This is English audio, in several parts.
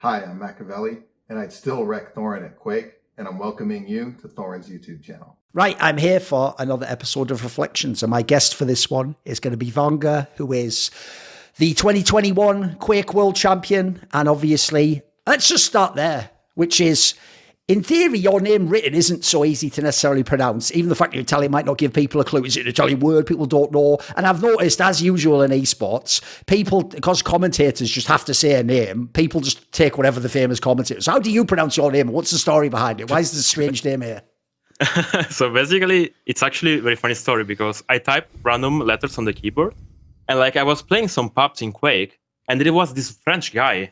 Hi, I'm Machiavelli, and I'd still wreck Thorin at Quake, and I'm welcoming you to Thorin's YouTube channel. Right, I'm here for another episode of Reflections, and my guest for this one is going to be vengeuR, who is the 2021 Quake World Champion, and obviously, let's just start there, which is, in theory, your name written isn't so easy to necessarily pronounce. Even the fact that Italian might not give people a clue. Is it an Italian word people don't know? And I've noticed, as usual in esports, people, because commentators just have to say a name, people just take whatever the famous commentator. So how do you pronounce your name? What's the story behind it? Why is this a strange name here? So basically, it's actually a very funny story because I typed random letters on the keyboard, and I was playing some pubs in Quake, and there was this French guy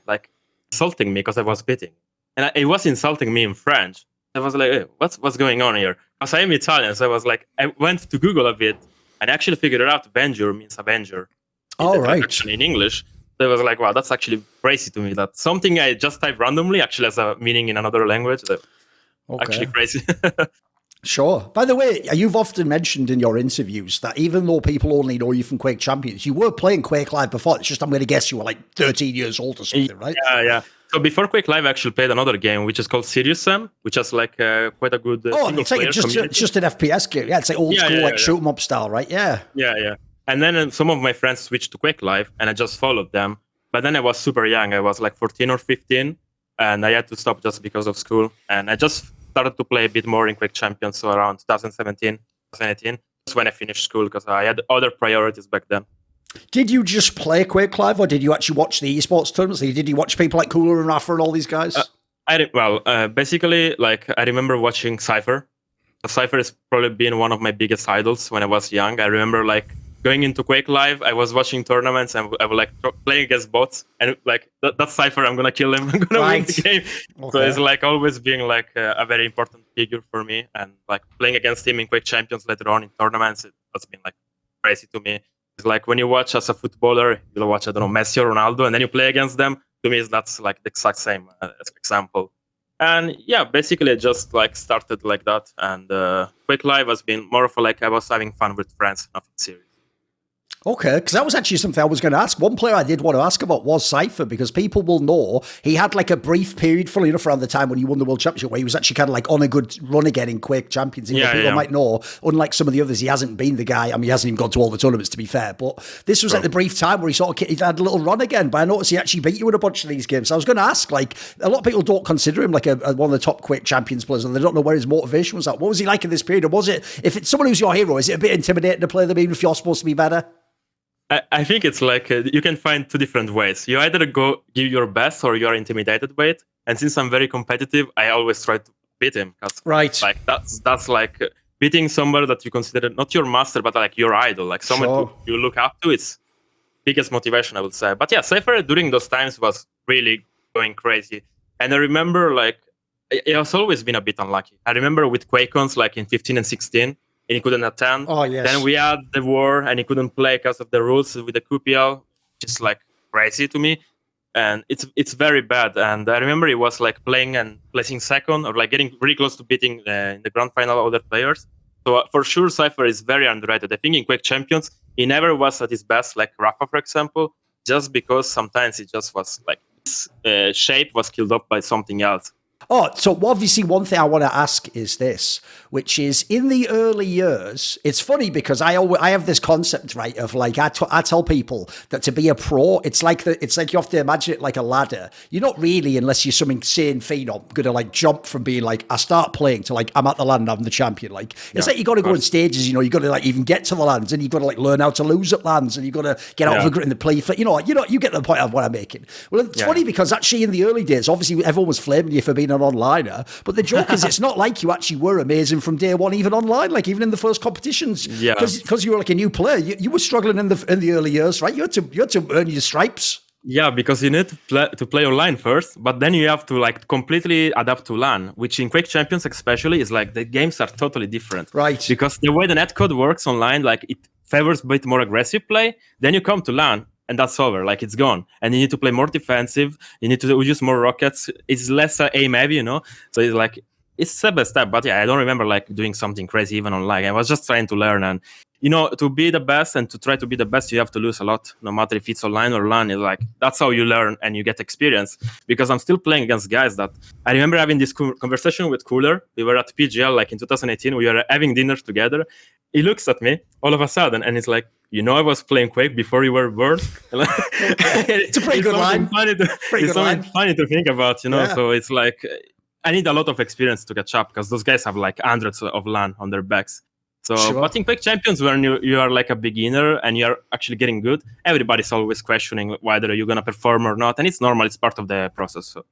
insulting me because I was beating. And he was insulting me in French. I was like, hey, what's going on here? Because I am Italian, so I went to Google a bit and actually figured out vengeuR means avenger. Oh, right. Actually, in English. So I was like, wow, that's actually crazy to me. That something I just typed randomly actually has a meaning in another language. Actually crazy. Sure. By the way, you've often mentioned in your interviews that even though people only know you from Quake Champions, you were playing QuakeLive before. It's just, I'm going to guess you were 13 years old or something, right? Yeah. So before QuakeLive, I actually played another game, which is called Serious Sam, which is quite a good it's just an FPS game. Yeah, it's like old school, shoot 'em up style, right? Yeah. Yeah. And then some of my friends switched to QuakeLive, and I just followed them. But then I was super young. I was 14 or 15, and I had to stop just because of school. And I just started to play a bit more in Quake Champions, so around 2017, 2018. That's when I finished school, because I had other priorities back then. Did you just play QuakeLive, or did you actually watch the esports tournaments? Did you watch people like QPL and rapha and all these guys? Basically, I remember watching Cypher. Cypher has probably been one of my biggest idols when I was young. I remember going into QuakeLive, I was watching tournaments and I was playing against bots, and that's Cypher. I'm gonna kill him. I'm gonna win the game. Okay. So it's always being a very important figure for me, and playing against him in Quake Champions later on in tournaments, it has been crazy to me. It's when you watch as a footballer, you'll watch, I don't know, Messi or Ronaldo, and then you play against them. To me, that's the exact same example. And yeah, basically I just started like that. And QuakeLive has been more of I was having fun with friends, nothing serious. Okay, because that was actually something I was going to ask. One player I did want to ask about was Cypher, because people will know he had a brief period, funnily enough, around the time when he won the World Championship, where he was actually kind of on a good run again in Quake Champions. People might know, unlike some of the others, he hasn't been the guy. I mean, he hasn't even gone to all the tournaments, to be fair. But this was the brief time where he had a little run again. But I noticed he actually beat you in a bunch of these games. So I was going to ask, a lot of people don't consider him one of the top Quake Champions players, and they don't know where his motivation was at. What was he like in this period? And was it, if it's someone who's your hero, is it a bit intimidating to play them even if you're supposed to be better? I think it's you can find two different ways. You either go give your best or you're intimidated by it. And since I'm very competitive, I always try to beat him. Right. That's beating somebody that you consider not your master, but your idol, someone you look up to. It's biggest motivation, I would say. But yeah, Cypher during those times was really going crazy. And I remember it has always been a bit unlucky. I remember with QuakeCons in 15 and 16. And he couldn't attend. Oh, yes. Then we had the war, and he couldn't play because of the rules with the QPL, which is crazy to me. And it's very bad. And I remember he was playing and placing second, or getting really close to beating in the grand final other players. So for sure, Cypher is very underrated. I think in Quake Champions, he never was at his best, like rapha, for example, just because sometimes it just was his shape was killed off by something else. Oh, so obviously one thing I want to ask is this, which is in the early years, it's funny because I have this concept, right, of I tell people that to be a pro, it's like you have to imagine it like a ladder. You're not really, unless you're some insane phenom, going to jump from being I start playing to I'm at the land, I'm the champion. It's you got to go in stages, you got to even get to the lands, and you've got to learn how to lose at lands, and you've got to get out of the grit in the play. You get the point of what I'm making. Well, it's funny because actually in the early days, obviously everyone was flaming you for being an onliner, but the joke is it's not like you actually were amazing from day one, even online, even in the first competitions, because you were a new player. You were struggling in the early years, right? You had to earn your stripes. Yeah, because you need to play online first, but then you have to completely adapt to LAN, which in Quake Champions especially is the games are totally different, right? Because the way the netcode works online, it favors a bit more aggressive play. Then you come to LAN, and that's over. It's gone. And you need to play more defensive. You need to use more rockets. It's less aim heavy, So it's step by step. But yeah, I don't remember doing something crazy even online. I was just trying to learn, and you know, to be the best and to try to be the best, you have to lose a lot, no matter if it's online or LAN. It's like, that's how you learn and you get experience. Because I'm still playing against guys that I remember having this conversation with Cooler. We were at PGL like in 2018. We were having dinner together. He looks at me all of a sudden and it's like, you know, I was playing Quake before you were born. It's a pretty good line. It's something funny to think about, you know. Yeah. So it's like, I need a lot of experience to catch up because those guys have like hundreds of LAN on their backs. So, Sure. but in Quake Champions, when you are like a beginner and you are actually getting good, everybody's always questioning whether you're gonna perform or not, and it's normal. It's part of the process. So.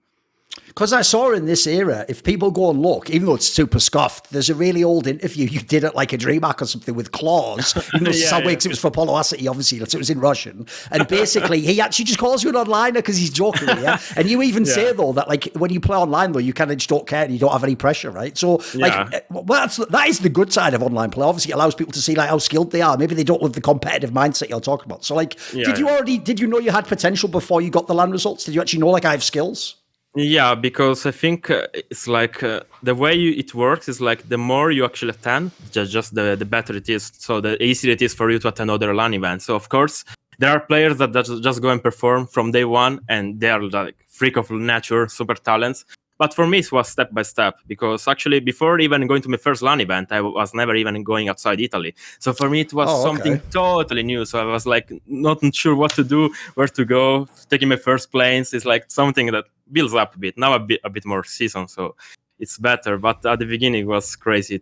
Because I saw in this era, if people go and look, even though it's super scuffed, there's a really old interview you did at like a DreamHack or something with Claus. Even though it was for Poloacity, obviously, so it was in Russian. And basically, he actually just calls you an onliner because he's joking with you. And you even say, though, that like when you play online, though, you kind of just don't care and you don't have any pressure, right? So, like, well, that is the good side of online play. Obviously, it allows people to see like how skilled they are. Maybe they don't have the competitive mindset you're talking about. So, like, did you know you had potential before you got the LAN results? Did you actually know, like, I have skills? Yeah, because I think it's like the way it works is like the more you actually attend, just the better it is. So the easier it is for you to attend other LAN events. So of course, there are players that just go and perform from day one, and they are like freak of nature, super talents. But for me, it was step by step, because actually before even going to my first LAN event, I was never even going outside Italy. So for me, it was something totally new. So I was like not sure what to do, where to go. Taking my first planes is like something that builds up a bit. Now a bit more seasoned, so it's better. But at the beginning, it was crazy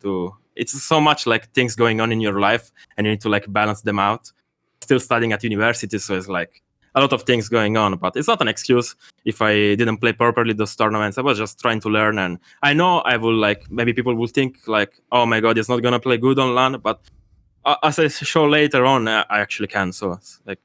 it's so much like things going on in your life, and you need to like balance them out. Still studying at university, so it's like a lot of things going on, but it's not an excuse if I didn't play properly those tournaments. I was just trying to learn, and I know I will like, maybe people will think like, oh my god, he's not gonna play good on LAN, but as I show later on, I actually can. So it's like,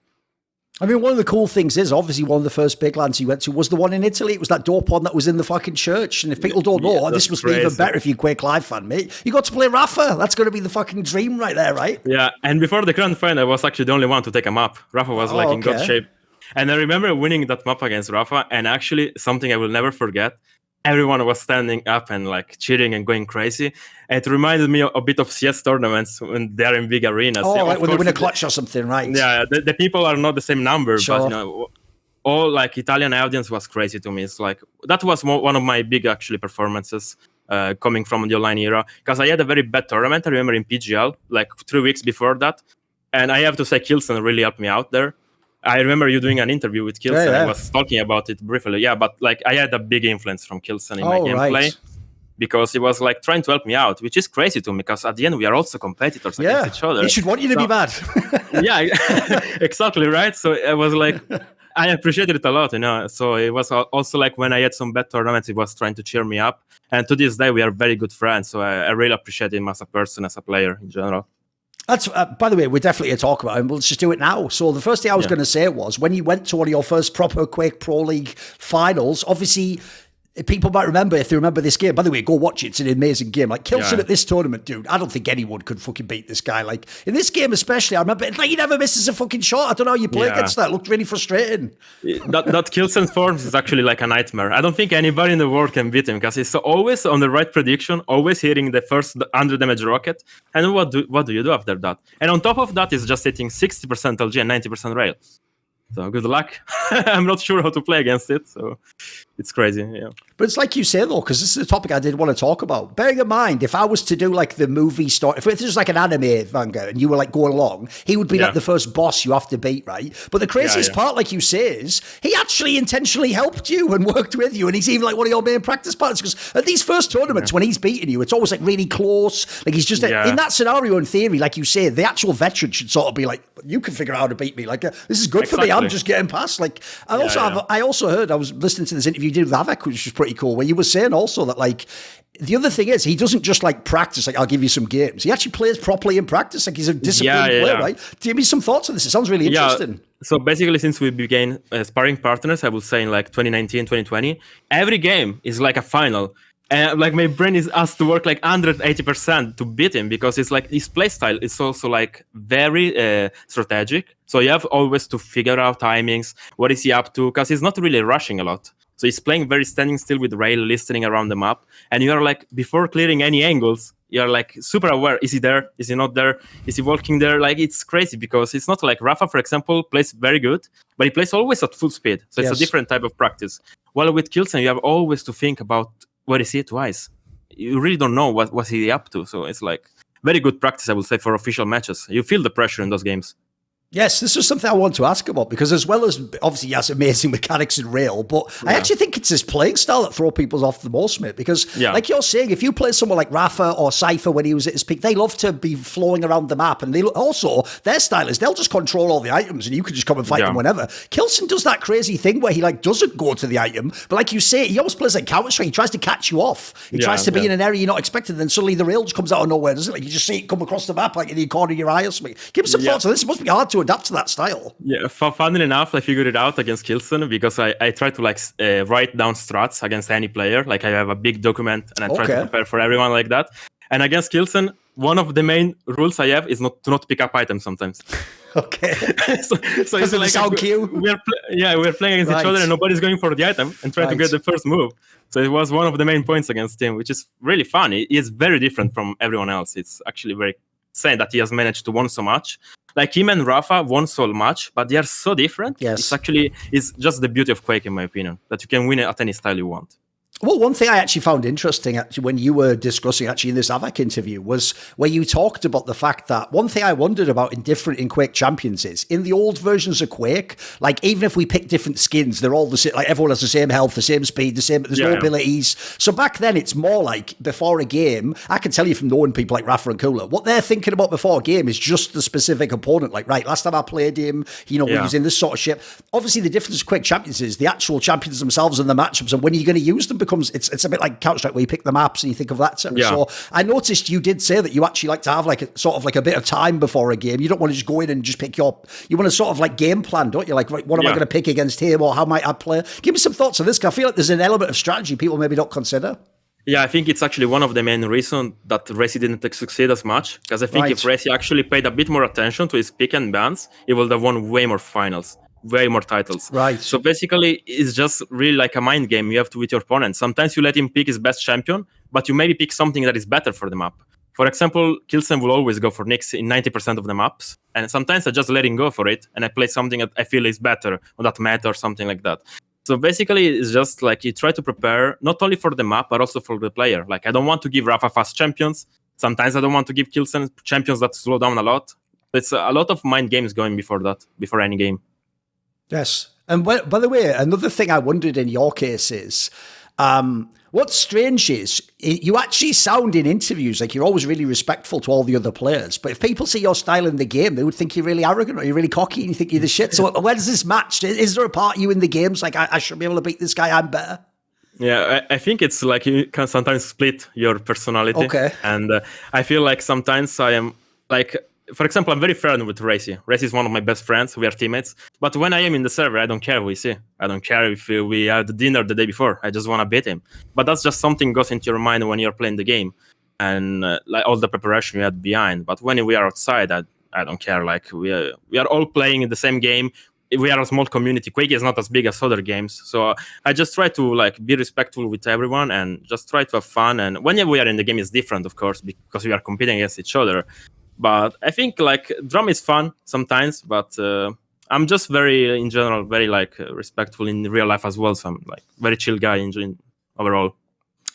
I mean, one of the cool things is obviously one of the first big LANs you went to was the one in Italy. It was that dope one that was in the fucking church. And if people don't know, this must be even better if you're QuakeLive fan, mate. You got to play rapha. That's going to be the fucking dream right there, right? Yeah, and before the grand final, I was actually the only one to take a map. Rapha was like in good shape. And I remember winning that map against Rapha, and actually something I will never forget, everyone was standing up and like cheering and going crazy. And it reminded me a bit of CS tournaments when they're in big arenas. Oh, like when they win a clutch or something, right? Yeah, the people are not the same number, but you know, all like Italian audience was crazy to me. It's like, that was one of my big actually performances coming from the online era, because I had a very bad tournament, I remember, in PGL, like 3 weeks before that. And I have to say, Kilson really helped me out there. I remember you doing an interview with Kilson. I was talking about it briefly. Yeah, but like I had a big influence from Kilson in my gameplay, because he was like trying to help me out, which is crazy to me, because at the end we are also competitors against each other. He should want you to be bad. Yeah, exactly, right? So I was like, I appreciated it a lot, you know. So it was also like when I had some bad tournaments, he was trying to cheer me up. And to this day, we are very good friends. So I really appreciate him as a person, as a player in general. That's by the way, we're definitely going to talk about him. Let's just do it now. So the first thing I was going to say was, when you went to one of your first proper Quake Pro League finals, obviously people might remember, if they remember this game. By the way, go watch it. It's an amazing game. Like Kilson at this tournament, dude, I don't think anyone could fucking beat this guy. Like in this game especially, I remember like he never misses a fucking shot. I don't know how you play against that. It looked really frustrating. That Kilson forms is actually like a nightmare. I don't think anybody in the world can beat him, because he's always on the right prediction, always hitting the first 100 damage rocket. And what do you do after that? And on top of that, he's just hitting 60% LG and 90% rail. So good luck. I'm not sure how to play against it. So it's crazy. Yeah. But it's like you say, though, because this is a topic I did want to talk about. Bearing in mind, if I was to do like the movie story, if this was like an anime vengeuR and you were like going along, he would be like the first boss you have to beat, right? But the craziest part, like you say, is he actually intentionally helped you and worked with you. And he's even like one of your main practice partners. Because at these first tournaments, when he's beating you, it's always like really close. Like he's just in that scenario, in theory, like you say, the actual veteran should sort of be like, you can figure out how to beat me. Like, this is good for me. I'm just getting past. Like, I also heard, I was listening to this interview you did with Havoc, which was pretty cool, where you were saying also that, like, the other thing is he doesn't just like practice, like, I'll give you some games. He actually plays properly in practice. Like, he's a disciplined player, right? Give me some thoughts on this. It sounds really interesting. So basically, since we became sparring partners, I would say in like 2019, 2020, every game is like a final. And like my brain is asked to work like 180% to beat him, because it's like his playstyle is also like very strategic. So you have always to figure out timings, what is he up to, because he's not really rushing a lot. So he's playing very standing still with rail, listening around the map. And you are like, before clearing any angles, you're like super aware. Is he there? Is he not there? Is he walking there? Like, it's crazy because it's not like Rapha, for example, plays very good, but he plays always at full speed. So it's a different type of practice. While with Kilson, you have always to think about where is he twice. You really don't know what's he up to. So it's like very good practice, I would say, for official matches. You feel the pressure in those games. Yes, this is something I want to ask about, because as well as obviously he has amazing mechanics in rail, but I actually think it's his playing style that throw people off the most, mate. Because like you're saying, if you play someone like Rapha or Cypher when he was at his peak, they love to be flowing around the map, and they also, their style is they'll just control all the items and you can just come and fight them whenever. Kilson does that crazy thing where he like doesn't go to the item, but like you say, he almost plays like Counter-Strike. He tries to catch you off. He tries to be in an area you're not expected, and then suddenly the rail just comes out of nowhere, doesn't it? Like you just see it come across the map like in the corner of your eye or something. Give me some thoughts on this. It must be hard to adapt to that style. Yeah, funnily enough, I figured it out against Kilson because I try to like write down strats against any player. Like I have a big document and I try to prepare for everyone like that. And against Kilson, one of the main rules I have is to not pick up items sometimes. Okay. so it's like sound cue. We're playing against each other and nobody's going for the item and trying to get the first move. So it was one of the main points against him, which is really fun. He is very different from everyone else. It's actually very sad that he has managed to win so much. Like him and Rapha won so much, but they are so different. Yes. It's just the beauty of Quake, in my opinion, that you can win it at any style you want. Well, one thing I actually found interesting actually when you were discussing actually in this AVAC interview was where you talked about the fact that one thing I wondered about in Quake Champions is in the old versions of Quake, like even if we pick different skins, they're all the same, like everyone has the same health, the same speed, the same, there's no abilities. So back then it's more like before a game, I can tell you from knowing people like Rapha and Cooler, what they're thinking about before a game is just the specific opponent. Like, right, last time I played him, we was in this sort of ship. Obviously the difference with Quake Champions is the actual champions themselves and the matchups and when you're going to use them becomes, it's a bit like Counter-Strike where you pick the maps and you think of that. So I noticed you did say that you actually like to have like a sort of like a bit of time before a game. You don't want to just go in and just pick you want to sort of like game plan, don't you? Like, right, what am I going to pick against him or how might I play? Give me some thoughts on this, because I feel like there's an element of strategy people maybe don't consider. Yeah, I think it's actually one of the main reasons that RAISY didn't succeed as much. Because I think if RAISY actually paid a bit more attention to his pick and bans, he would have won way more finals, way more titles. Right. So basically, it's just really like a mind game you have to with your opponent. Sometimes you let him pick his best champion, but you maybe pick something that is better for the map. For example, Kilson will always go for Nyx in 90% of the maps. And sometimes I just let him go for it, and I play something that I feel is better on that meta or something like that. So basically, it's just like you try to prepare not only for the map, but also for the player. Like, I don't want to give Rapha fast champions. Sometimes I don't want to give Kilson champions that slow down a lot. It's a lot of mind games going before any game. Yes. And by the way, another thing I wondered in your case is, what's strange is you actually sound in interviews like you're always really respectful to all the other players. But if people see your style in the game, they would think you're really arrogant or you're really cocky and you think you're the shit. So where does this match? Is there a part of you in the games like, I should be able to beat this guy, I'm better? Yeah, I think it's like you can sometimes split your personality. Okay. And I feel like sometimes I am like... For example, I'm very friendly with RAISY. RAISY is one of my best friends. We are teammates. But when I am in the server, I don't care who we see. I don't care if we had dinner the day before. I just want to beat him. But that's just something goes into your mind when you're playing the game. And like all the preparation you had behind. But when we are outside, I don't care. Like we are all playing in the same game. We are a small community. Quake is not as big as other games. So I just try to like be respectful with everyone and just try to have fun. And when we are in the game, it's different, of course, because we are competing against each other. But I think like drum is fun sometimes, but I'm just in general, very like respectful in real life as well. So I'm like very chill guy in overall.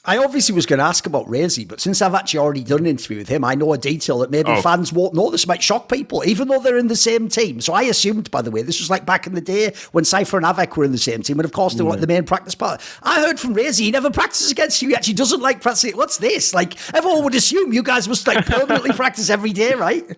I obviously was going to ask about RAISY, but since I've actually already done an interview with him, I know a detail that maybe fans won't know. This might shock people, even though they're in the same team. So I assumed, by the way, this was like back in the day when Cypher and AVAC were in the same team, and of course they were like the main practice part. I heard from RAISY he never practices against you. He actually doesn't like practicing. What's this? Like everyone would assume you guys must like permanently practice every day, right?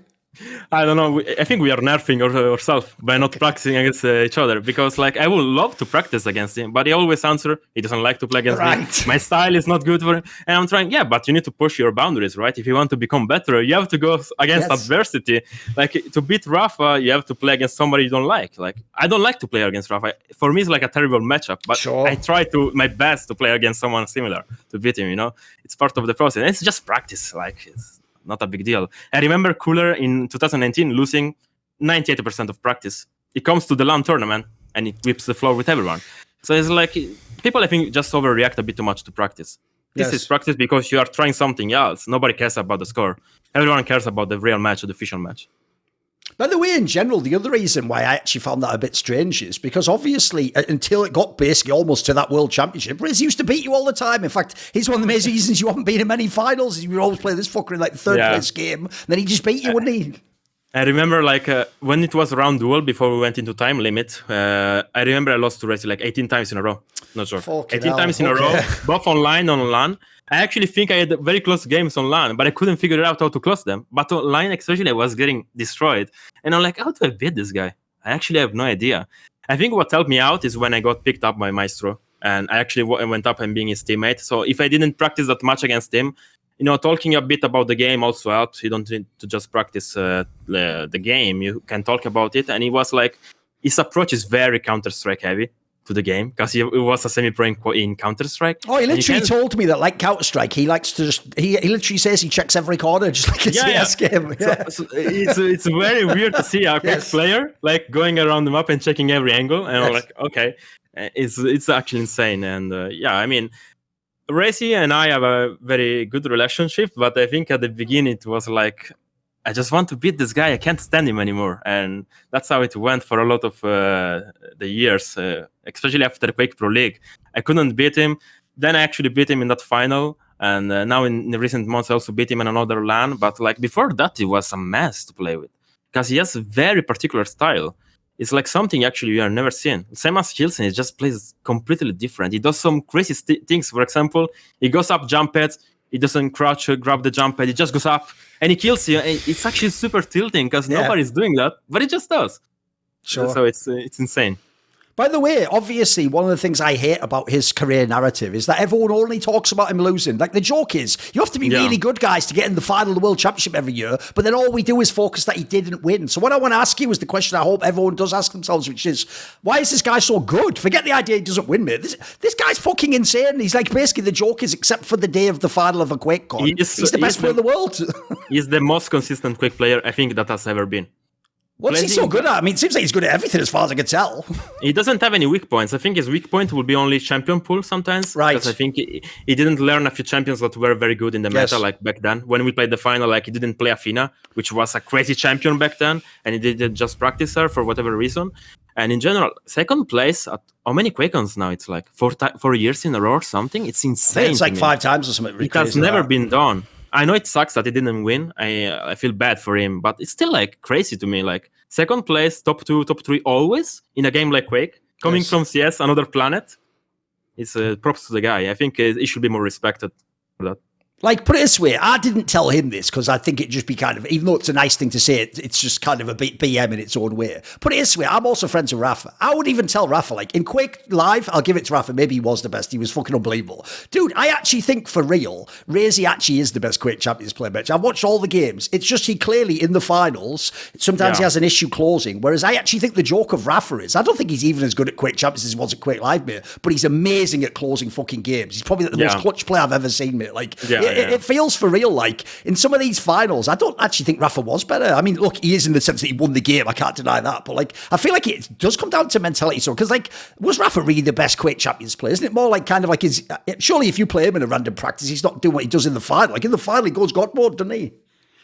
I don't know. I think we are nerfing ourselves by not practicing against each other, because like I would love to practice against him, but he always answers he doesn't like to play against me. My style is not good for him. And I'm trying, but you need to push your boundaries, right? If you want to become better, you have to go against adversity. Like to beat Rapha, you have to play against somebody you don't like. Like I don't like to play against Rapha. For me, it's like a terrible matchup, but I try my best to play against someone similar to beat him, It's part of the process. And it's just practice. Like it's not a big deal. I remember Cooler in 2019 losing 98% of practice. He comes to the LAN tournament and he whips the floor with everyone. So it's like people, I think, just overreact a bit too much to practice. This is practice because you are trying something else. Nobody cares about the score. Everyone cares about the real match, the official match. By the way, in general, the other reason why I actually found that a bit strange is because obviously, until it got basically almost to that World Championship, Riz used to beat you all the time. In fact, he's one of the main reasons you haven't been in many finals. You would always play this fucker in like the third place game. Then he just beat you, wouldn't he? I remember when it was round duel before we went into time limit, I remember I lost to RAISY like 18 times in a row. Not sure. 18 times in a row, both online and on LAN. I actually think I had very close games on LAN, but I couldn't figure out how to close them. But online, especially, I was getting destroyed. And I'm like, how do I beat this guy? I actually have no idea. I think what helped me out is when I got picked up by Myztro. And I actually went up and being his teammate. So if I didn't practice that much against him, talking a bit about the game also helps. You don't need to just practice the game. You can talk about it. And he was like, his approach is very Counter-Strike heavy to the game because he was a semi-pro in Counter-Strike. Oh, he literally told me that, like Counter-Strike, he likes to just, he literally says he checks every corner just like a CS game. Yeah. So it's very weird to see a Quake player like going around the map and checking every angle. And I'm like, okay, it's actually insane. And I mean, RAISY and I have a very good relationship, but I think at the beginning it was like, I just want to beat this guy. I can't stand him anymore. And that's how it went for a lot of the years, especially after Quake Pro League. I couldn't beat him. Then I actually beat him in that final. And now in the recent months, I also beat him in another LAN. But like before that, it was a mess to play with because he has a very particular style. It's like something actually you have never seen. Same as Hilson, he just plays completely different. He does some crazy things. For example, he goes up jump pads. He doesn't crouch, grab the jump pad. He just goes up and he kills you. And it's actually super tilting because nobody's doing that, but he just does. Sure. So it's insane. By the way, obviously, one of the things I hate about his career narrative is that everyone only talks about him losing. Like, the joke is, you have to be really good, guys, to get in the final of the World Championship every year, but then all we do is focus that he didn't win. So what I want to ask you is the question I hope everyone does ask themselves, which is, why is this guy so good? Forget the idea he doesn't win, mate. This guy's fucking insane. He's like, basically, the joke is, except for the day of the final of a Quake con, he's the best player in the world. He's the most consistent Quake player I think that has ever been. What's he so good at? I mean, it seems like he's good at everything as far as I can tell. He doesn't have any weak points. I think his weak point will be only champion pool sometimes. Right. Because I think he didn't learn a few champions that were very good in the meta, like back then. When we played the final, like he didn't play Athena, which was a crazy champion back then, and he didn't just practice her for whatever reason. And in general, second place at how many QuakeCons now? It's like 4 years in a row or something. It's insane. It's like 5 times or something. It has never been done. I know it sucks that he didn't win. I feel bad for him, but it's still like crazy to me. Like second place, top 2, top 3 always in a game like Quake, coming from CS, another planet. It's props to the guy. I think he should be more respected for that. Like, put it this way, I didn't tell him this because I think it'd just be kind of, even though it's a nice thing to say, it's just kind of a BM in its own way. Put it this way, I'm also friends with Rapha. I would even tell Rapha, like, in QuakeLive, I'll give it to Rapha, maybe he was the best, he was fucking unbelievable. Dude, I actually think for real, RAISY actually is the best Quake Champions player match. I've watched all the games. It's just he clearly, in the finals, sometimes he has an issue closing, whereas I actually think the joke of Rapha is, I don't think he's even as good at Quake Champions as he was at QuakeLive, mate, but he's amazing at closing fucking games. He's probably the most clutch player I've ever seen, mate. Like, it feels for real, like, in some of these finals, I don't actually think Rapha was better. I mean, look, he is in the sense that he won the game, I can't deny that, but, like, I feel like it does come down to mentality, so, because, like, was Rapha really the best Quake Champions player? Isn't it more like, kind of like his, surely if you play him in a random practice, he's not doing what he does in the final. Like, in the final, he goes God mode, doesn't he?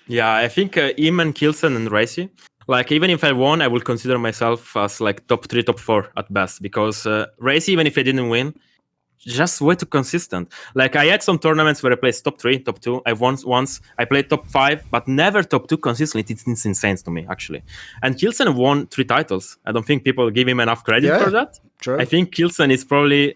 Yeah, I think him and Kilson and RAISY, like, even if I won, I will consider myself as, like, top 3, top 4 at best, because RAISY, even if I didn't win, just way too consistent. Like, I had some tournaments where I played top 3, top 2. I won once. I played top 5, but never top 2 consistently. It's insane to me, actually. And Kilson won 3 titles. I don't think people give him enough credit for that. True. I think Kilson is probably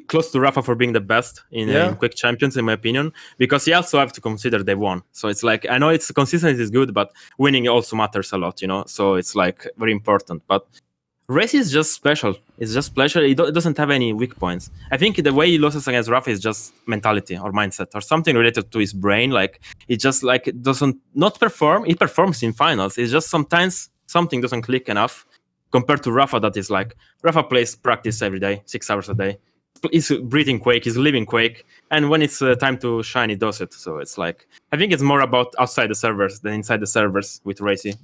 close to Rapha for being the best in Quake Champions, in my opinion, because he also have to consider they won. So it's like, I know it's consistency is good, but winning also matters a lot, you know? So it's like very important. But RAISY is just special. It's just pleasure. It doesn't have any weak points. I think the way he loses against Rapha is just mentality or mindset or something related to his brain. Like, it just like doesn't not perform. He performs in finals. It's just sometimes something doesn't click enough compared to Rapha. That is like, Rapha plays practice every day, 6 hours a day. He's breathing Quake. He's living Quake. And when it's time to shine, he does it. So it's like, I think it's more about outside the servers than inside the servers with RAISY.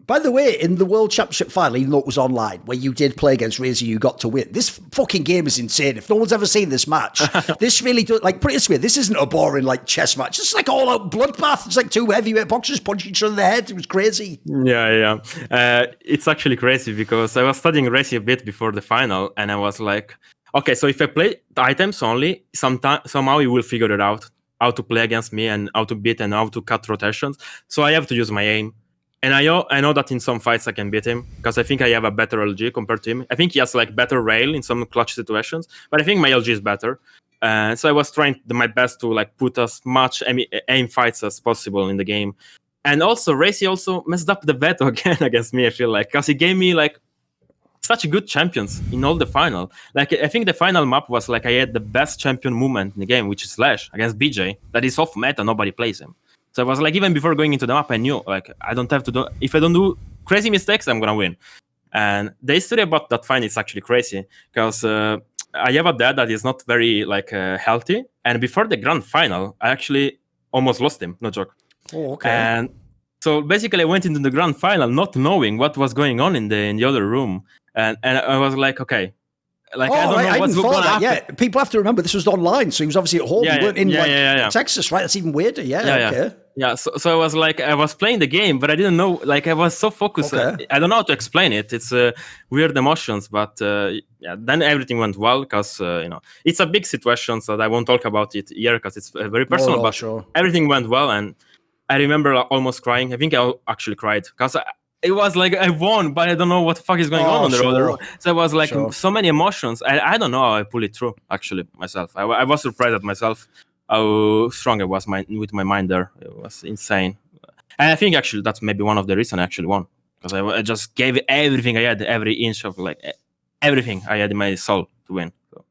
By the way, in the World Championship final, even though it was online, where you did play against RAISY, you got to win. This fucking game is insane. If no one's ever seen this match, this really does, like, put it this way, this isn't a boring, like, chess match. It's like all out bloodbath. It's like two heavyweight boxers punching each other in the head. It was crazy. Yeah. It's actually crazy because I was studying RAISY a bit before the final, and I was like, okay, so if I play the items only, somehow you will figure it out, how to play against me and how to beat and how to cut rotations. So I have to use my aim. And I know that in some fights I can beat him because I think I have a better LG compared to him. I think he has like better rail in some clutch situations, but I think my LG is better. So I was trying my best to like put as much aim fights as possible in the game. And also RAISY also messed up the battle again against me, I feel like, because he gave me like such good champions in all the final. Like I think the final map was like I had the best champion movement in the game, which is Slash against BJ. That is off meta, nobody plays him. So I was like, even before going into the map, I knew like I don't have to do. If I don't do crazy mistakes, I'm gonna win. And the history about that fight is actually crazy because I have a dad that is not very like healthy. And before the grand final, I actually almost lost him. No joke. Oh, okay. And so basically, I went into the grand final not knowing what was going on in the other room, and I was like, okay. Like, I don't know what's going to happen. Yeah, people have to remember this was online, so he was obviously at home. Yeah, he weren't in yeah. Texas, right? That's even weirder. Okay. Yeah, so I was like, I was playing the game, but I didn't know, like, I was so focused. Okay. I don't know how to explain it. It's weird emotions, but then everything went well because, it's a big situation, so I won't talk about it here because it's very personal, but sure. Everything went well, and I remember almost crying. I think I actually cried because it was like I won, but I don't know what the fuck is going on the road. So it was like so many emotions. I don't know how I pull it through, actually, myself. I was surprised at myself how strong I was with my mind there. It was insane. And I think actually that's maybe one of the reasons I actually won. Because I just gave everything I had, every inch of like everything I had in my soul to win. So.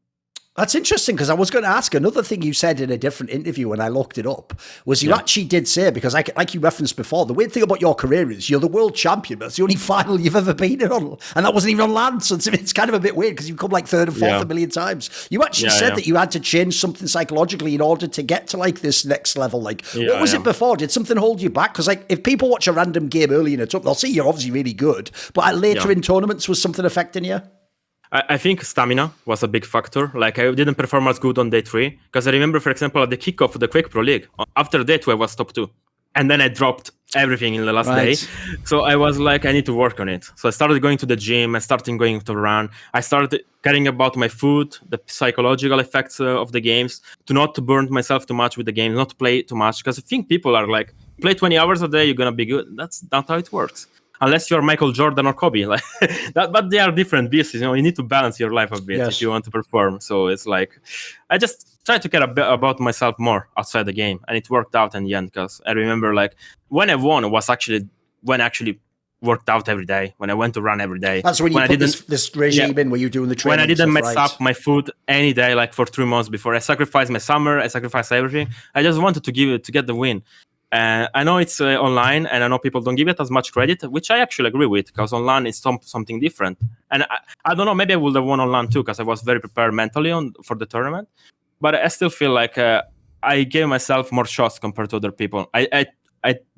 That's interesting because I was going to ask another thing you said in a different interview when I looked it up was you actually did say, because like you referenced before, the weird thing about your career is you're the world champion, but it's the only final you've ever been in on, and that wasn't even on land, so it's kind of a bit weird because you've come like third and fourth a million times. You actually said that you had to change something psychologically in order to get to like this next level. Like, what was it before? Did something hold you back? Because like if people watch a random game early in a tournament, they'll see you're obviously really good, but later in tournaments, was something affecting you? I think stamina was a big factor. Like I didn't perform as good on day 3 because I remember, for example, at the kickoff of the Quake Pro League, after day 2 I was top 2, and then I dropped everything in the last day. So I was like, I need to work on it. So I started going to the gym. I started going to run. I started caring about my food, the psychological effects of the games, to not to burn myself too much with the game, not to play too much. Because I think people are like, play 20 hours a day, you're gonna be good. That's not how it works. Unless you're Michael Jordan or Kobe, like that, but they are different beasts. You need to balance your life a bit if you want to perform. So it's like, I just try to care about myself more outside the game, and it worked out in the end. Because I remember, like when I won, it was actually when I actually worked out every day. When I went to run every day. That's when you put this regime in, where you doing the training. When I didn't mess up my food any day, like for 3 months before, I sacrificed my summer. I sacrificed everything. I just wanted to get the win. I know it's online, and I know people don't give it as much credit, which I actually agree with, because online is something different. And I don't know, maybe I would have won online too, because I was very prepared mentally for the tournament. But I still feel like I gave myself more shots compared to other people. I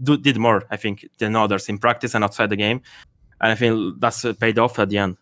did more, I think, than others in practice and outside the game. And I feel that's paid off at the end.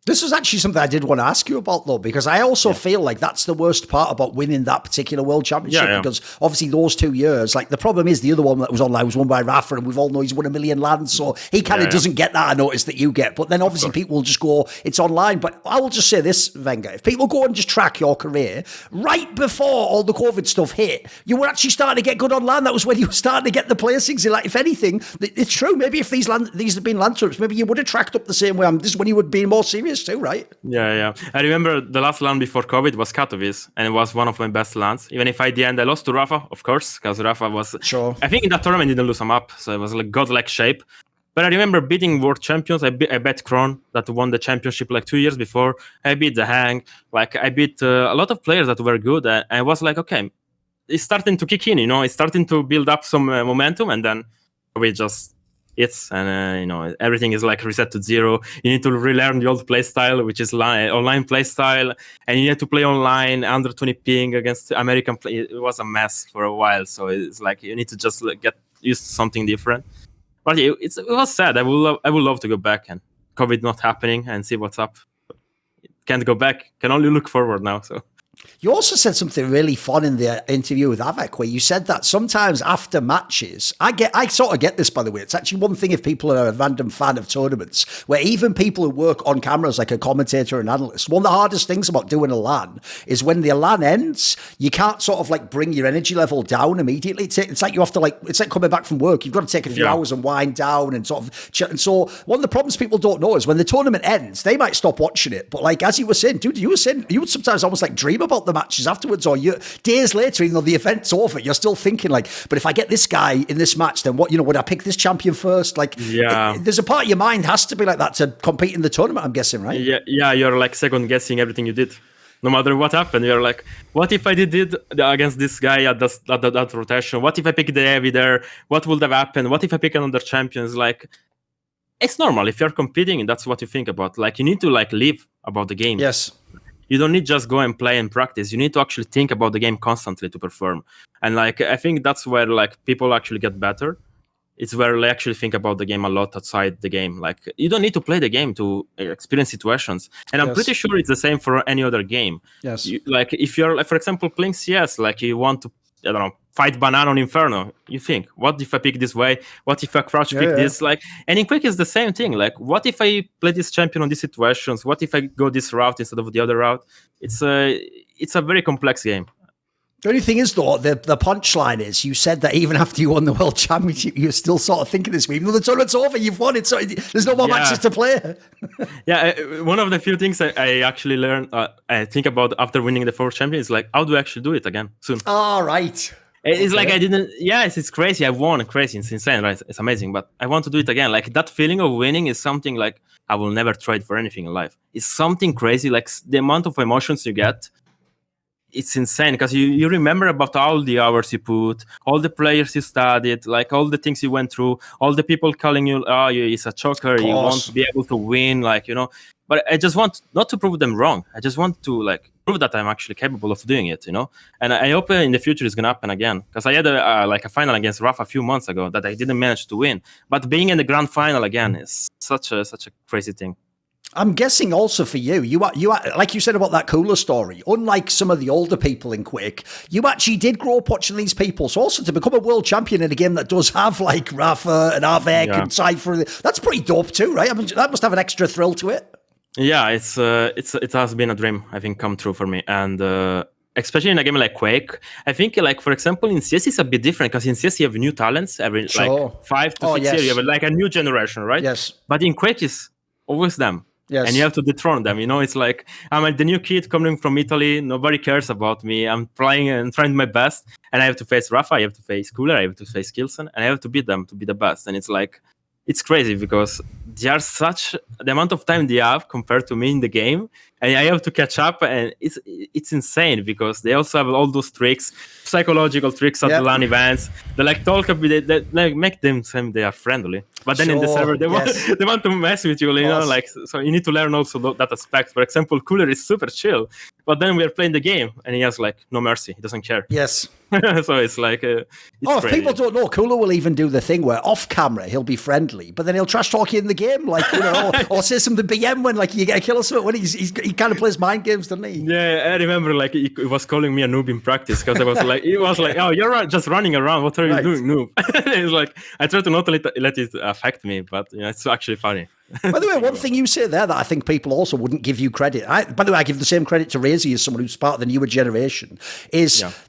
This is actually something I did want to ask you about, though, because I also feel like that's the worst part about winning that particular World Championship, because obviously those 2 years, like the problem is the other one that was online was won by Rapha, and we've all know he's won 1 million lands, so he kind of doesn't get that, I notice, that you get. But then obviously people will just go, it's online. But I will just say this, vengeuR, if people go and just track your career, right before all the COVID stuff hit, you were actually starting to get good online. That was when you were starting to get the placings. Like, if anything, it's true. Maybe if these had been land trips, maybe you would have tracked up the same way. This is when you would be more serious too, right? Yeah. I remember the last land before COVID was Katowice, and it was one of my best lands. Even if at the end I lost to Rapha, of course, because Rapha was... Sure. I think in that tournament I didn't lose a map, so it was like godlike shape. But I remember beating world champions. I bet Kron, that won the championship like 2 years before. I beat the Hang. Like I beat a lot of players that were good. And I was like, okay, it's starting to kick in, It's starting to build up some momentum, and then we just... and everything is like reset to 0. You need to relearn the old playstyle, which is online playstyle, and you need to play online under 20 ping against American play. It was a mess for a while, so it's like you need to just get used to something different. But it was sad. I would love to go back and COVID not happening and see what's up. Can't go back. Can only look forward now. So. You also said something really fun in the interview with Avek, where you said that sometimes after matches, I sort of get this, by the way. It's actually one thing if people are a random fan of tournaments, where even people who work on cameras, like a commentator and analyst, one of the hardest things about doing a LAN is when the LAN ends, you can't sort of like bring your energy level down immediately. It's like you have to it's like coming back from work. You've got to take a few hours and wind down and sort of chill. And so one of the problems people don't know is when the tournament ends, they might stop watching it. But like, as you were saying, dude, you would sometimes almost like dream about the matches afterwards, or you days later, even though the event's over, you're still thinking like, but if I get this guy in this match, then what, would I pick this champion first? Like, there's a part of your mind has to be like that to compete in the tournament, I'm guessing, right? Yeah, you're like second guessing everything you did. No matter what happened, you're like, what if I did it against this guy at that rotation? What if I pick the heavy there? What would have happened? What if I pick another champion? Like, it's normal. If you're competing, that's what you think about. Like, you need to like live about the game. Yes. You don't need just go and play and practice. You need to actually think about the game constantly to perform. And like, I think that's where like people actually get better. It's where they actually think about the game a lot outside the game. Like, you don't need to play the game to experience situations. And I'm pretty sure it's the same for any other game. Yes. Like, if you're, like, for example, playing CS, like you want to, I don't know, fight Banana on Inferno, you think, what if I pick this way? What if I crouch pick this? Like, and in Quake is the same thing. Like, what if I play this champion on these situations? What if I go this route instead of the other route? It's a very complex game. The only thing is, though, the punchline is you said that even after you won the World Championship, you're still sort of thinking this way. Even though the tournament's over, you've won it, so there's no more matches to play. One of the few things I actually learned, I think about after winning the fourth champion is like, how do I actually do it again soon? Oh, right. It's like I didn't. Yes, it's crazy. I won, crazy. It's insane, right? It's amazing, but I want to do it again. Like, that feeling of winning is something like I will never trade for anything in life. It's something crazy. Like, the amount of emotions you get, it's insane, because you remember about all the hours you put, all the players you studied, like all the things you went through, all the people calling you, oh, he's a choker, you won't be able to win, like, But I just want not to prove them wrong. I just want to like prove that I'm actually capable of doing it, And I hope in the future it's gonna happen again, because I had a final against Rapha a few months ago that I didn't manage to win. But being in the grand final again is such a crazy thing. I'm guessing also for you are, like you said about that cooler story, unlike some of the older people in Quake, you actually did grow up watching these people. So also to become a world champion in a game that does have like Rapha and Avek and Cypher, that's pretty dope too, right? I mean, that must have an extra thrill to it. Yeah, it has been a dream, I think, come true for me. And especially in a game like Quake, I think, like, for example, in CS it's a bit different, because in CS you have new talents every like 5 to 6 years. You have like a new generation, right? Yes. But in Quake it's always them. Yes. And you have to dethrone them, It's like, I'm like the new kid coming from Italy. Nobody cares about me. I'm playing and trying my best. And I have to face Rapha, I have to face Cooler, I have to face Kilson, and I have to beat them to be the best. And it's like, it's crazy, because they are the amount of time they have compared to me in the game, and I have to catch up, and it's insane, because they also have all those tricks, psychological tricks at the LAN events. They like talk a bit, they like make them seem they are friendly, but then in the server they want to mess with you, like, so you need to learn also that aspect. For example, Cooler is super chill, but then we are playing the game, and he has like no mercy. He doesn't care. Yes. So it's like, it's if people don't know, Cooler will even do the thing where off camera he'll be friendly, but then he'll trash talk you in the game, like, or say something BM when like you get a kill or something. When he kind of plays mind games, doesn't he? Yeah, I remember like he was calling me a noob in practice, because I was like, oh, you're just running around. What are you doing, noob? It's like, I try to not let it affect me, but it's actually funny. By the way, one thing you say there that I think people also wouldn't give you credit. By the way, I give the same credit to RAISY as someone who's part of the newer generation.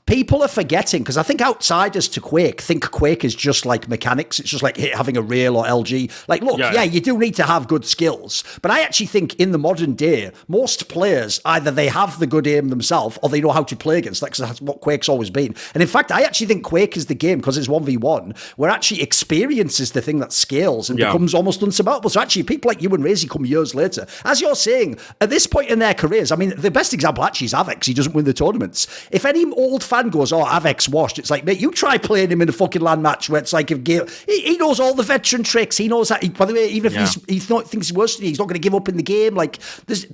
People are forgetting, because I think outsiders to Quake think Quake is just like mechanics. It's just like having a rail or LG. Like, look, you do need to have good skills. But I actually think in the modern day, most players, either they have the good aim themselves or they know how to play against that, because that's what Quake's always been. And in fact, I actually think Quake is the game, because it's 1v1, where actually experience is the thing that scales and becomes almost unsurmountable. So actually, people like you and RAISY come years later. As you're saying, at this point in their careers, I mean, the best example actually is Avex. He doesn't win the tournaments. If any old fan goes, oh, Avex washed, it's like, mate, you try playing him in a fucking LAN match where it's like, he knows all the veteran tricks. He knows that. By the way, even if he thinks he's worse than you, he's not going to give up in the game. Like,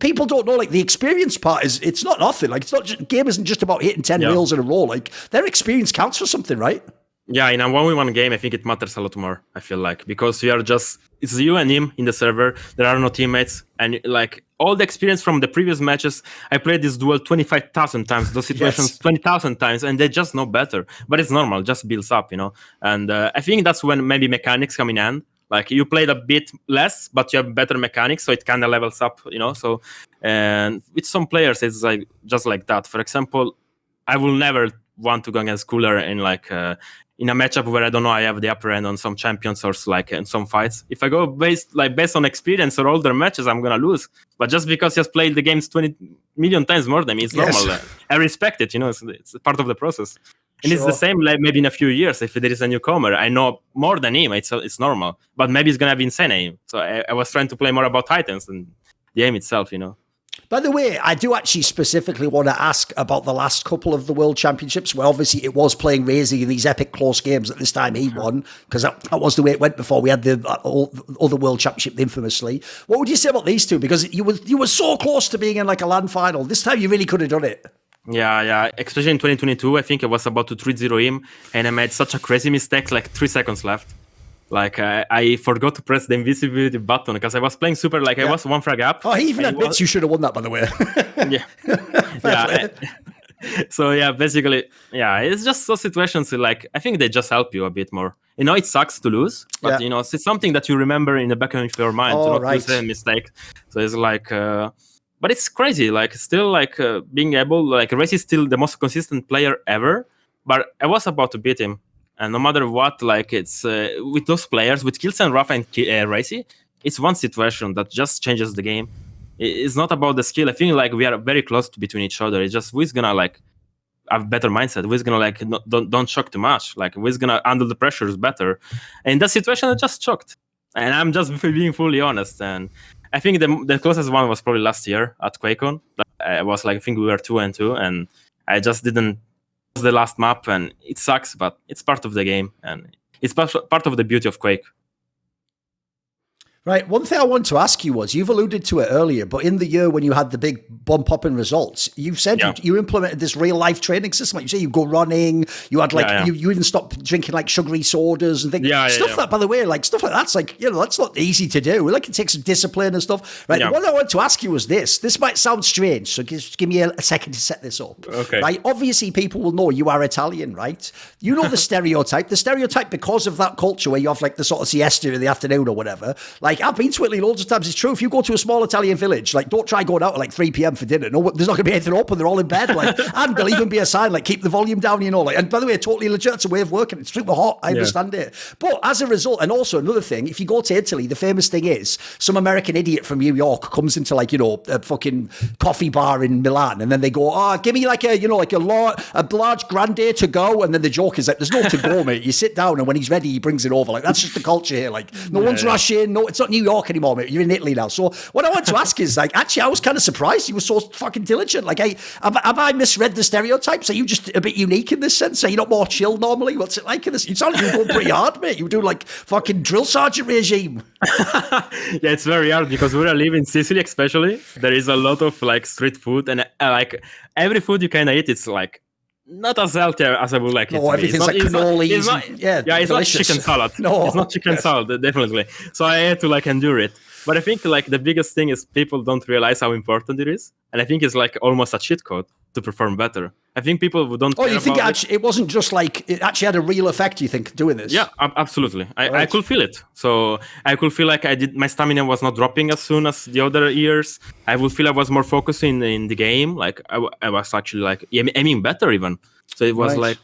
people don't know, like, the experience part it's not nothing. Like, it's not game isn't just about hitting 10 wheels in a row. Like, their experience counts for something, right? Yeah, in a 1v1 game, I think it matters a lot more, I feel like, because you are just, it's you and him in the server, there are no teammates, and like all the experience from the previous matches, I played this duel 25,000 times, those situations Yes. 20,000 times, and they just know better, but it's normal, just builds up, and I think that's when maybe mechanics come in hand. Like you played a bit less, but you have better mechanics, so it kind of levels up, so, and with some players, it's like just like that. For example, I will never want to go against Cooler in like in a matchup where I don't know I have the upper end on some champions or like in some fights. If I go based on experience or older matches, I'm gonna lose. But just because he has played the games 20 million times more than me, it's normal. I respect it. It's part of the process. And it's the same like maybe in a few years if there is a newcomer. I know more than him. It's normal. But maybe it's gonna be insane aim. So I was trying to play more about Titans than the aim itself. By the way, I do actually specifically want to ask about the last couple of the World Championships, where obviously it was playing RAISY in these epic close games. At this time, he won, because that was the way it went before we had the other World Championship infamously. What would you say about these two? Because you were so close to being in like a LAN final. This time you really could have done it. Yeah. Especially in 2022, I think I was about to 3-0 him, and I made such a crazy mistake, like 3 seconds left. Like I forgot to press the invisibility button because I was playing super. Like I was one frag up. Oh, he even admits you should have won that, by the way. Yeah. So yeah, basically, yeah, it's just those situations. Like I think they just help you a bit more. It sucks to lose, but it's something that you remember in the back of your mind to not use a mistake. So it's like, but it's crazy. Like still, like being able, like RAISY is still the most consistent player ever. But I was about to beat him. And no matter what, like it's with those players, with Kills and Rapha and RAISY, it's one situation that just changes the game. It's not about the skill. I think like we are very close between each other. It's just who's gonna like have better mindset. Who's gonna like don't shock too much. Like who's gonna handle the pressures better. And in that situation, I just shocked. And I'm just being fully honest. And I think the closest one was probably last year at QuakeCon. I was like, I think we were 2-2, and I just didn't. The last map, and it sucks, but it's part of the game, and it's part of the beauty of Quake. Right. One thing I wanted to ask you was, you've alluded to it earlier, but in the year when you had the big bump up in results, you've said you implemented this real life training system. Like you say, you go running, you had like, you even stopped drinking like sugary sodas and things. Stuff that, by the way, like stuff like that's like, that's not easy to do. Like it takes some discipline and stuff. Right. What I wanted to ask you was this might sound strange, so just give me a second to set this up. Okay. Right. Obviously people will know you are Italian, right? You know the stereotype because of that culture where you have like the sort of siesta in the afternoon or whatever. Like I've been to Italy loads of times. It's true. If you go to a small Italian village, like don't try going out at like 3 p.m. for dinner. No, there's not going to be anything open. They're all in bed. Like, and there'll even be a sign like keep the volume down. Like, and by the way, totally legit. It's a way of working. It's super hot. I understand it. But as a result, and also another thing, if you go to Italy, the famous thing is some American idiot from New York comes into like a fucking coffee bar in Milan, and then they go, give me like a large grande to go, and then the joke is like there's no to go, mate. You sit down, and when he's ready, he brings it over. Like that's just the culture here. Like no one's rushing. No, it's not New York anymore, mate. You're in Italy now. So what I want to ask is like, actually, I was kind of surprised you were so fucking diligent. Like, have I misread the stereotypes? Are you just a bit unique in this sense? Are you not more chill normally? What's it like in this? You sound like you're going pretty hard, mate. You do like fucking drill sergeant regime. Yeah, it's very hard because where I live in Sicily, especially, there is a lot of like street food, and like every food you can eat, it's like not as healthy as I would like it. No, everything's like cannoli. It's not chicken salad. No, it's not chicken salad, definitely. So I had to like endure it. But I think like the biggest thing is people don't realize how important it is, and I think it's like almost a cheat code to perform better. I think people who don't. Oh, you think it wasn't just like it actually had a real effect? You think doing this? Yeah, absolutely. I could feel it. So I could feel like my stamina was not dropping as soon as the other years. I would feel I was more focused in the game. Like I was actually like aiming better even. So it was like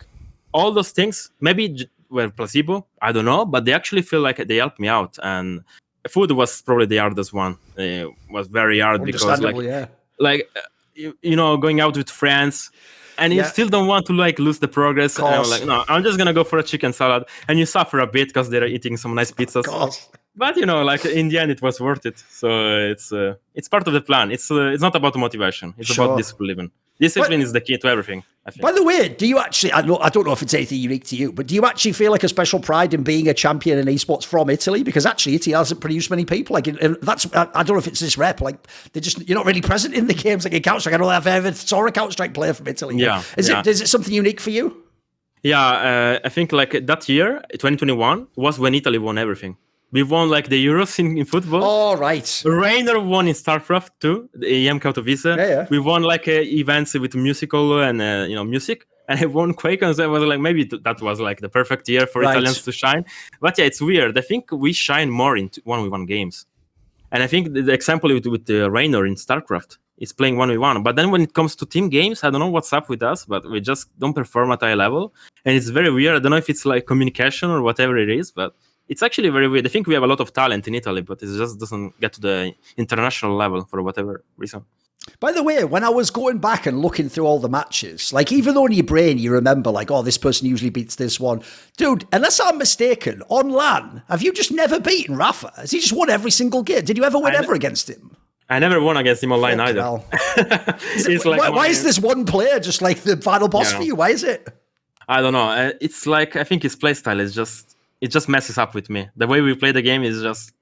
all those things maybe were placebo. I don't know, but they actually feel like they helped me out. And food was probably the hardest one. It was very hard because going out with friends. And you still don't want to like lose the progress. And I'm like, no, I'm just gonna go for a chicken salad, and you suffer a bit because they're eating some nice pizzas. But like in the end, it was worth it. So it's part of the plan. It's not about motivation. It's about discipline. Discipline is the key to everything, I think. By the way, do you actually? I don't know if it's anything unique to you, but do you actually feel like a special pride in being a champion in esports from Italy? Because actually, Italy hasn't produced many people. Like that's. I don't know if it's this rep. Like you're not really present in the games like in Counter Strike. I don't know if I ever saw a Counter Strike player from Italy. Yeah. Is it something unique for you? Yeah, I think like that year, 2021, was when Italy won everything. We won like the Euros in football. Oh, right. Rainer won in StarCraft too, the EM Katowice. Yeah. We won like events with musical and music. And I won Quake, and so I was like, maybe that was like the perfect year for Italians to shine. But yeah, it's weird. I think we shine more in 1v1 games. And I think the example with Rainer in StarCraft is playing 1v1. But then when it comes to team games, I don't know what's up with us, but we just don't perform at high level. And it's very weird. I don't know if it's like communication or whatever it is, but it's actually very weird. I think we have a lot of talent in Italy, but it just doesn't get to the international level for whatever reason. By the way, when I was going back and looking through all the matches, like even though in your brain you remember like, oh, this person usually beats this one. Dude, unless I'm mistaken, on LAN, have you just never beaten Rapha? Has he just won every single game? Did you ever win ever against him? I never won against him online either. Why is this one player just like the final boss for you? Why is it? I don't know. It's like, I think his playstyle is it just messes up with me. The way we play the game is just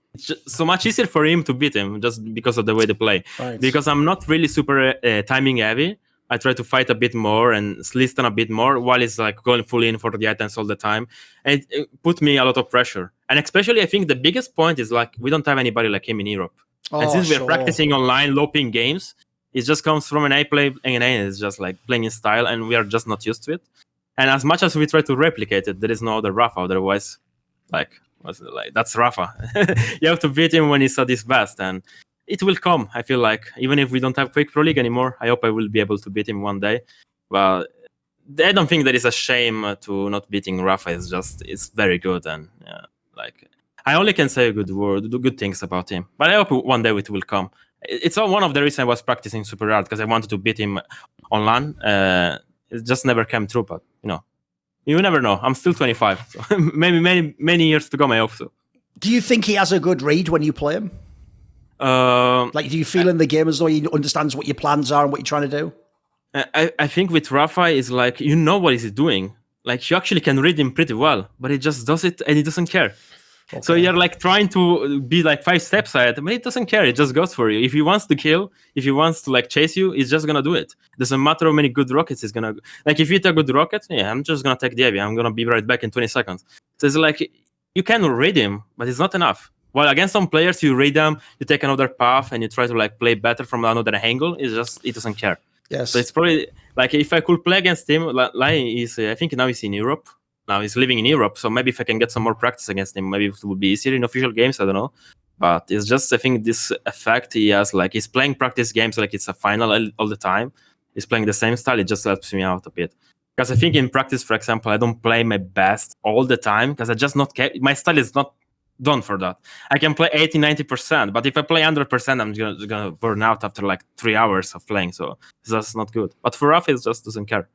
so much easier for him to beat him just because of the way they play. Right. Because I'm not really super timing heavy. I try to fight a bit more and listen a bit more while it's like going full in for the items all the time. And it put me a lot of pressure. And especially I think the biggest point is like we don't have anybody like him in Europe. And since we're practicing online low ping games, it just comes from an A play and it's just like playing in style and we are just not used to it. And as much as we try to replicate it, there is no other rapha. Otherwise, like that's rapha. You have to beat him when he's at his best, and it will come. I feel like even if we don't have Quake Pro League anymore, I hope I will be able to beat him one day. But I don't think there is a shame to not beating rapha. It's very good, and I only can say a good word, do good things about him. But I hope one day it will come. It's one of the reasons I was practicing super hard because I wanted to beat him on LAN. It just never came true, but you never know. I'm still 25, so maybe many years to come. I hope so. Do you think he has a good read when you play him? Do you feel in the game as though he understands what your plans are and what you're trying to do? I think with Rapha is like what he's doing. Like you actually can read him pretty well, but he just does it and he doesn't care. Okay. So you're like trying to be like 5 steps ahead, but he doesn't care. It just goes for you. If he wants to kill, if he wants to like chase you, he's just gonna do it. Doesn't matter how many good rockets he's gonna. Like if you hit a good rocket, I'm just gonna take the heavy. I'm gonna be right back in 20 seconds. So it's like you can read him, but it's not enough. While against some players, you read them, you take another path, and you try to like play better from another angle. He doesn't care. Yes. So it's probably like if I could play against him, like I think now he's in Europe. Now he's living in Europe, so maybe if I can get some more practice against him, maybe it would be easier in official games. I don't know, but it's just I think this effect he has, like he's playing practice games like it's a final all the time. He's playing the same style. It just helps me out a bit because I think in practice, for example, I don't play my best all the time because I just not my style is not done for that. I can play 80-90%, but if I play 100%, I'm gonna burn out after like 3 hours of playing. So that's not good. But for Rafa, it just doesn't care.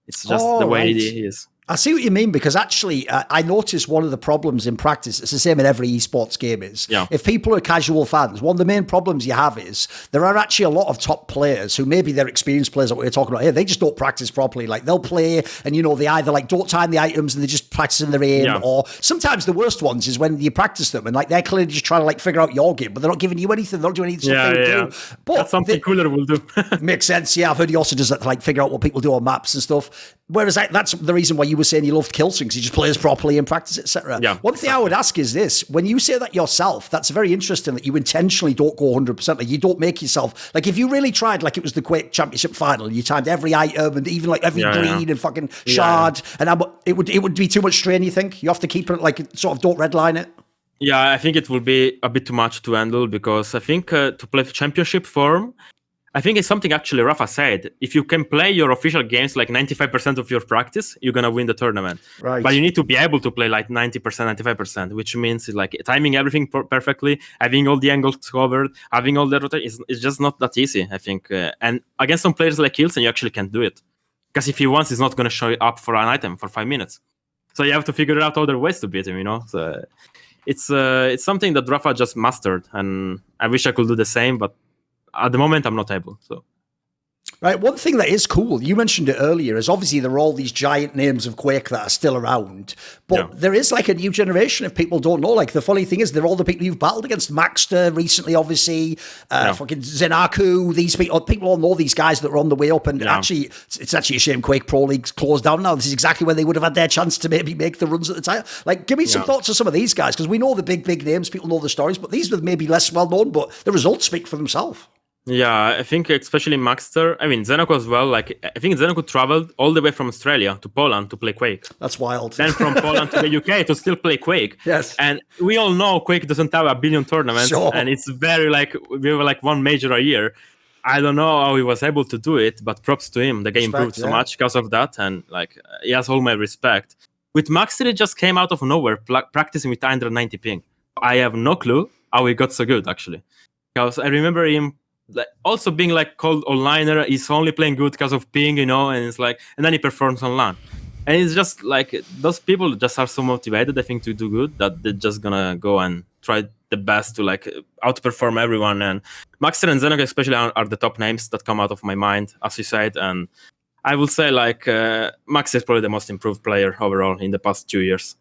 It's just the way he is. I see what you mean, because actually I noticed one of the problems in practice, it's the same in every esports game, is if people are casual fans, one of the main problems you have is there are actually a lot of top players who maybe they're experienced players that we're talking about here, they just don't practice properly. Like they'll play and, they either like don't time the items and they just practice in their aim, or sometimes the worst ones is when you practice them and like they're clearly just trying to like figure out your game, but they're not giving you anything. They're not doing anything they do. But that's something cooler will do. Makes sense. Yeah, I've heard he also does that to like figure out what people do on maps and stuff. Whereas that's the reason why you were saying you loved Killstream, because he just plays properly and practice, etc. Yeah, One thing I would ask is this: when you say that yourself, that's very interesting that you intentionally don't go 100%. Like you don't make yourself like if you really tried, like it was the Quake Championship final, you timed every item and even like every green and fucking shard, and it would be too much strain. You think you have to keep it like sort of don't redline it? Yeah, I think it will be a bit too much to handle because I think to play championship form. I think it's something actually Rafa said. If you can play your official games like 95% of your practice, you're going to win the tournament. Right. But you need to be able to play like 90%, 95%, which means like timing everything perfectly, having all the angles covered, having all the rotation. It's just not that easy, I think. And against some players like Hilson, you actually can't do it. Because if he wants, he's not going to show up for an item for 5 minutes. So you have to figure out other ways to beat him, So it's something that Rafa just mastered. And I wish I could do the same, but at the moment, I'm not able. So Right. One thing that is cool, you mentioned it earlier, is obviously there are all these giant names of Quake that are still around, but there is like a new generation of people don't know. Like the funny thing is, they're all the people you've battled against. Maxster recently, obviously, fucking ZenAku. These people all know these guys that are on the way up. And actually, it's actually a shame Quake Pro League's closed down now. This is exactly when they would have had their chance to maybe make the runs at the time. Like, give me some thoughts on some of these guys, because we know the big names, people know the stories, but these are maybe less well known, but the results speak for themselves. Yeah, I think especially maxster. I mean, ZenAku as well. Like, I think ZenAku traveled all the way from Australia to Poland to play Quake. That's wild. Then from Poland to the UK to still play Quake. Yes. And we all know Quake doesn't have a billion tournaments, and it's very like we have like one major a year. I don't know how he was able to do it, but props to him. The game improved so much because of that, and like he has all my respect. With maxster, it just came out of nowhere, practicing with 190 ping. I have no clue how he got so good actually, because I remember him. Like also being like called onliner, he's only playing good because of ping, and it's like, and then he performs on LAN, and it's just like those people just are so motivated, I think, to do good that they're just gonna go and try the best to like outperform everyone. And maxster and ZenAku especially are the top names that come out of my mind, as you said, and I will say like Max is probably the most improved player overall in the past 2 years.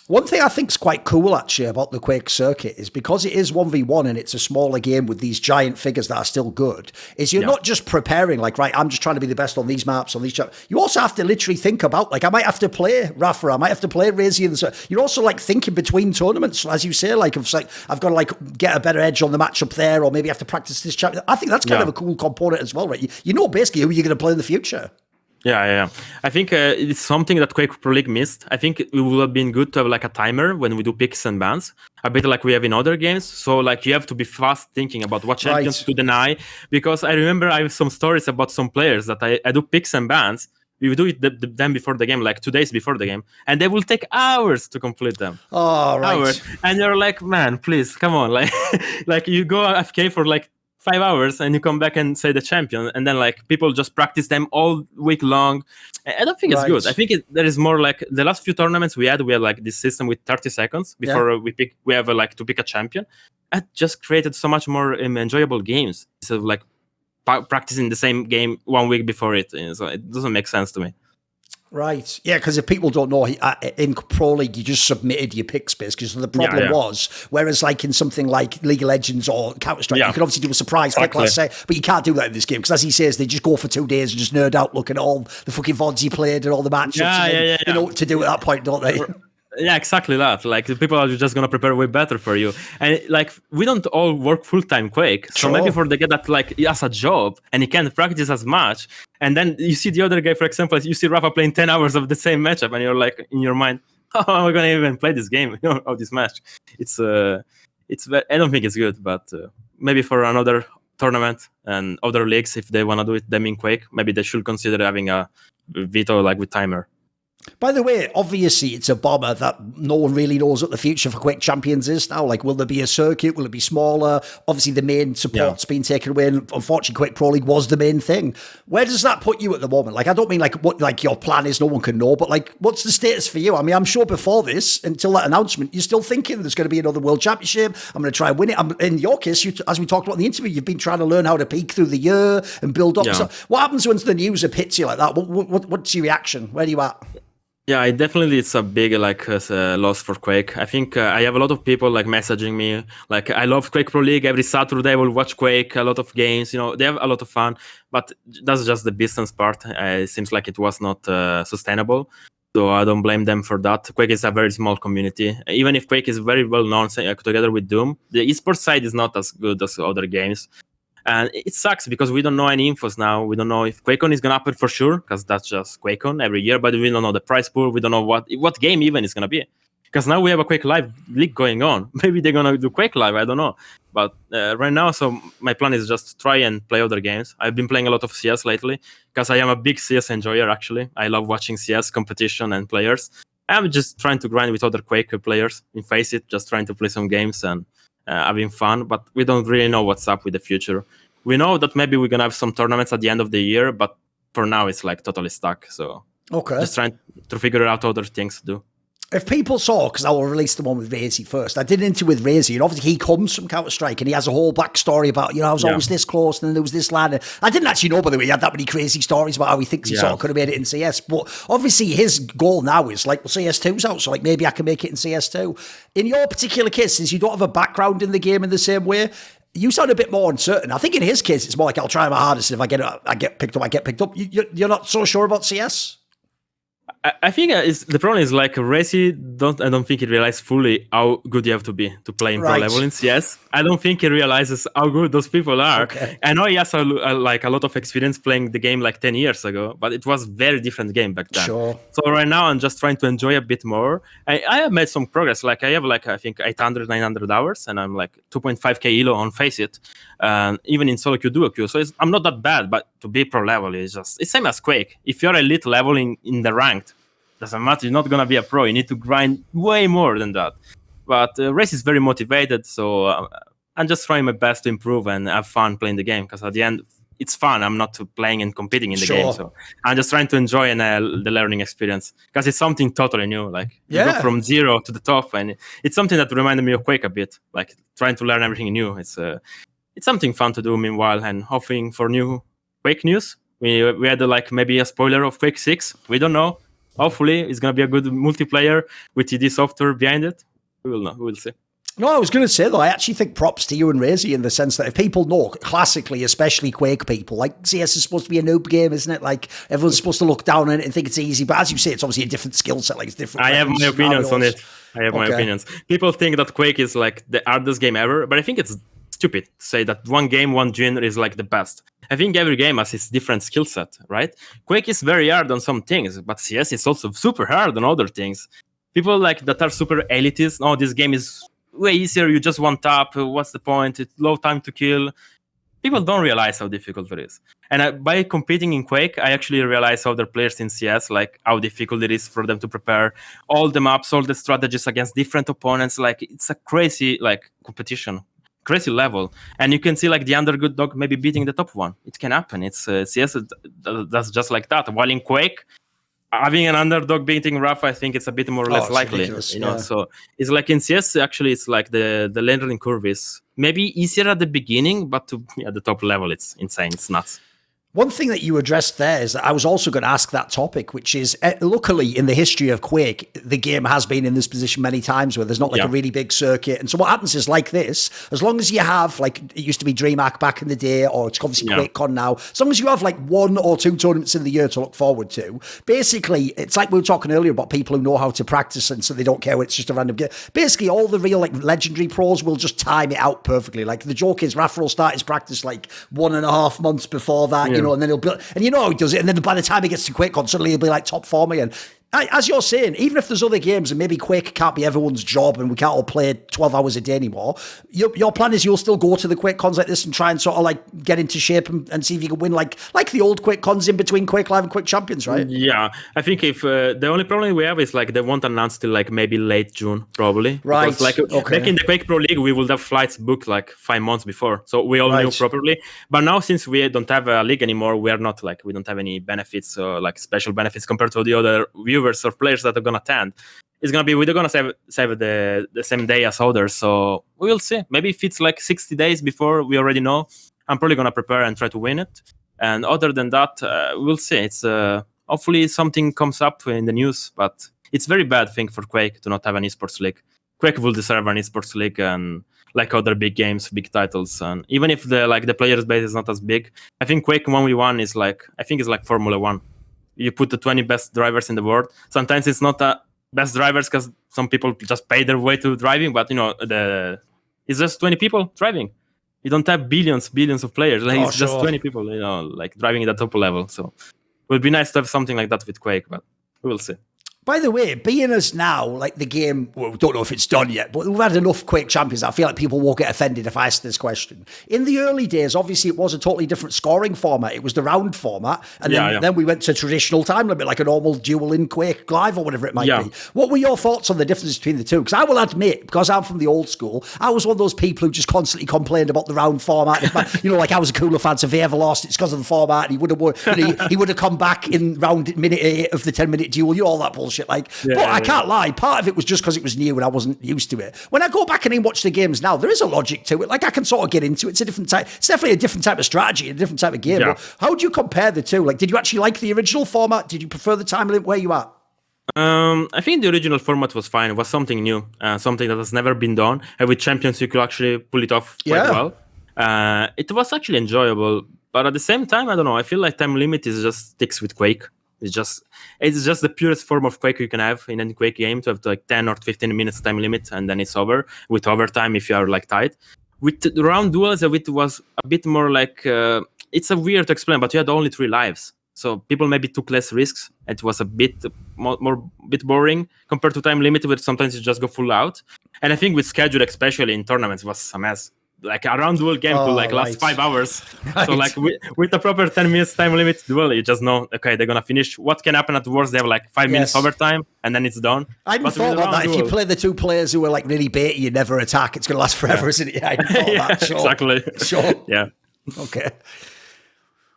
One thing I think is quite cool, actually, about the Quake circuit is because it is 1v1 and it's a smaller game with these giant figures that are still good, is you're not just preparing, like, right, I'm just trying to be the best on these maps, on these You also have to literally think about, like, I might have to play Rapha, I might have to play RAISY. You're also, like, thinking between tournaments, as you say, like, I've got to, like, get a better edge on the matchup there, or maybe I have to practice this champion. I think that's kind of a cool component as well, right? You know basically who you're going to play in the future. Yeah. I think it's something that Quake Pro League missed. I think it would have been good to have like a timer when we do picks and bans, a bit like we have in other games. So like you have to be fast thinking about what champions to deny. Because I remember I have some stories about some players that I do picks and bans. We do it them before the game, like 2 days before the game, and they will take hours to complete them. Oh, right. Hours. And you're like, man, please, come on. Like, like you go AFK for like 5 hours and you come back and say the champion, and then like people just practice them all week long. I don't think it's good. I think there is more like the last few tournaments we had like this system with 30 seconds before we have like to pick a champion. It just created so much more enjoyable games instead of like practicing the same game 1 week before it. So it doesn't make sense to me. Right. Yeah, because if people don't know, in Pro League, you just submitted your pick space, because the problem was, whereas like in something like League of Legends or Counter-Strike, you could obviously do a surprise pick, let's say, but you can't do that in this game, because as he says, they just go for 2 days and just nerd out, look at all the fucking VODs you played and all the matchups. You know what to do at that point, don't they? Yeah, exactly that. Like the people are just gonna prepare way better for you, and like we don't all work full-time Quake, so maybe for they get that like as a job and he can't practice as much, and then you see the other guy, for example, you see Rapha playing 10 hours of the same matchup, and you're like in your mind, how am I gonna even play this game, of this match? It's I don't think it's good, but maybe for another tournament and other leagues, if they want to do it them in Quake, maybe they should consider having a veto like with timer. By the way, obviously it's a bomber that no one really knows what the future for Quake Champions is now. Like, will there be a circuit? Will it be smaller? Obviously, the main support's been taken away, and unfortunately, Quake Pro League was the main thing. Where does that put you at the moment? Like, I don't mean like what like your plan is, no one can know, but like, what's the status for you? I mean, I'm sure before this, until that announcement, you're still thinking there's going to be another World Championship. I'm going to try and win it. In your case, as we talked about in the interview, you've been trying to learn how to peak through the year and build up. Yeah. So what happens when the news hits you like that? What's your reaction? Where are you at? Yeah, it's a big like loss for Quake. I think I have a lot of people like messaging me like, I love Quake Pro League. Every Saturday I will watch Quake, a lot of games. They have a lot of fun, but that's just the business part. It seems like it was not sustainable. So I don't blame them for that. Quake is a very small community. Even if Quake is very well known together with Doom, the esports side is not as good as other games. And it sucks because we don't know any infos now. We don't know if QuakeCon is going to happen for sure, because that's just QuakeCon every year, but we don't know the prize pool. We don't know what game even is going to be. Because now we have a QuakeLive league going on. Maybe they're going to do QuakeLive, I don't know. But right now, so my plan is just try and play other games. I've been playing a lot of CS lately, because I am a big CS enjoyer, actually. I love watching CS competition and players. I'm just trying to grind with other Quake players in Face It, just trying to play some games and having fun, but we don't really know what's up with the future. We know that maybe we're gonna have some tournaments at the end of the year, but for now it's like totally stuck. So just trying to figure out other things to do. If people saw, because I will release the one with RAISY first, I did an interview with RAISY, and obviously he comes from Counter-Strike, and he has a whole backstory about, I was always this close, and then there was this line. I didn't actually know, by the way, he had that many crazy stories about how he thinks he sort of could have made it in CS, but obviously his goal now is, like, well, CS2's out, so, like, maybe I can make it in CS2. In your particular case, since you don't have a background in the game in the same way, you sound a bit more uncertain. I think in his case, it's more like, I'll try my hardest, and if I get picked up, I get picked up. You're not so sure about CS? I think the problem is like RAISY I don't think he realizes fully how good you have to be to play in pro level in CS. I don't think he realizes how good those people are. Okay. I know he has a lot of experience playing the game like 10 years ago, but it was very different game back then. Sure. So right now I'm just trying to enjoy a bit more. I have made some progress. Like I have I think 800, 900 hours, and I'm like 2.5k elo on Faceit, even in solo queue, duo queue. So I'm not that bad, but to be pro level is just, it's same as Quake. If you're elite level in the ranked, doesn't matter, you're not going to be a pro. You need to grind way more than that. But RAISY is very motivated, so I'm just trying my best to improve and have fun playing the game, because at the end, it's fun. I'm not playing and competing in the game, so I'm just trying to enjoy the learning experience, because it's something totally new. Like, you go from zero to the top, and it's something that reminded me of Quake a bit, like trying to learn everything new. It's something fun to do meanwhile, and hoping for new Quake news. We had maybe a spoiler of Quake 6. We don't know. Hopefully, it's going to be a good multiplayer with TD software behind it. We will know. We will see. No, I was going to say, though, I actually think props to you and RAISY in the sense that if people know, classically, especially Quake people, like CS is supposed to be a noob game, isn't it? Like, everyone's supposed to look down on it and think it's easy. But as you say, it's obviously a different skill set. Like, it's different. I have my opinions on it. My opinions. People think that Quake is like the hardest game ever, but I think it's stupid to say that one game, one genre is like the best. I think every game has its different skill set, right? Quake is very hard on some things, but CS is also super hard on other things. People like that are super elitist. Oh, this game is way easier. You just one tap. What's the point? It's low time to kill. People don't realize how difficult it is. And by competing in Quake, I actually realize other players in CS, like how difficult it is for them to prepare all the maps, all the strategies against different opponents. Like, it's a crazy competition. Crazy level, and you can see like the underdog maybe beating the top one. It can happen. It's CS that's just like that. While in Quake, having an underdog beating rapha, I think it's a bit more or less likely. So it's like in CS, actually, it's like the learning curve is maybe easier at the beginning, but at the top level, it's insane. It's nuts. One thing that you addressed there is that I was also going to ask that topic, which is, luckily, in the history of Quake, the game has been in this position many times where there's not like a really big circuit. And so what happens is like this, as long as you have, like, it used to be DreamHack back in the day, or it's obviously QuakeCon now, as long as you have like 1 or 2 tournaments in the year to look forward to, basically, it's like we were talking earlier about people who know how to practice, and so they don't care when it's just a random game. Basically, all the real like legendary pros will just time it out perfectly. Like, the joke is Rapha will start his practice like 1.5 months before that, you know, and then he'll build, and you know how he does it, and then by the time he gets to QuakeCon, suddenly he'll be like top form again. As you're saying, even if there's other games and maybe Quake can't be everyone's job and we can't all play 12 hours a day anymore, your plan is you'll still go to the QuakeCons like this and try and sort of like get into shape and see if you can win like the old QuakeCons in between QuakeLive and Quake Champions, right? Yeah, I think if the only problem we have is like they won't announce till like maybe late June, probably. Right. Because like back in the Quake Pro League, we would have flights booked like 5 months before, so we all knew properly. But now, since we don't have a league anymore, we don't have any benefits, like special benefits compared to the other viewers or players that are gonna attend. It's gonna be we're gonna save the same day as others, so we will see. Maybe if it's like 60 days before, we already know. I'm probably gonna prepare and try to win it. And other than that, we'll see. It's hopefully something comes up in the news, but it's very bad thing for Quake to not have an esports league. Quake will deserve an esports league, and like other big games, big titles, and even if the players base is not as big, I think Quake 1v1 is like Formula 1. You put the 20 best drivers in the world. Sometimes it's not best drivers because some people just pay their way to driving, but you know, it's just 20 people driving. You don't have billions of players. Like, it's just 20 people, you know, like driving at the top level. So it would be nice to have something like that with Quake, but we will see. By the way, being as now, like the game, well, we don't know if it's done yet, but we've had enough Quake Champions. I feel like people won't get offended if I ask this question. In the early days, obviously, it was a totally different scoring format. It was the round format. And then we went to traditional time limit, like a normal duel in QuakeLive or whatever it might be. What were your thoughts on the difference between the two? Because I will admit, because I'm from the old school, I was one of those people who just constantly complained about the round format. You know, like I was a cooler fan, so if he ever lost, it's because of the format. And he would have come back in minute 8 of the 10-minute duel. You know, all that bullshit. shit. Like, but I can't lie. Part of it was just because it was new and I wasn't used to it. When I go back and watch the games now, there is a logic to it. Like, I can sort of get into it. It's a different type. It's definitely a different type of strategy, a different type of game. Yeah. But how would you compare the two? Like, did you actually like the original format? Did you prefer the time limit where you are? I think the original format was fine. It was something new, something that has never been done. And with champions, you could actually pull it off quite well. It was actually enjoyable, but at the same time, I don't know. I feel like time limit is just sticks with Quake. It's just the purest form of Quake you can have in any Quake game, to have like 10 or 15 minutes time limit, and then it's over with overtime if you are like tight. With the round duels, it was a bit more like it's a weird to explain, but you had only 3 lives. So people maybe took less risks. It was a bit bit boring compared to time limit, where sometimes you just go full out. And I think with schedule, especially in tournaments, was a mess. Like a round duel game to like last 5 hours. Right. So like with the proper 10 minutes time limit duel, you just know, okay, they're gonna finish. What can happen at the worst? They have like 5 minutes overtime, and then it's done. I hadn't thought about that. If you play the 2 players who are like really baity, you never attack, it's gonna last forever, isn't it? Yeah, I hadn't thought that. Sure. Exactly. Sure. Yeah. Okay.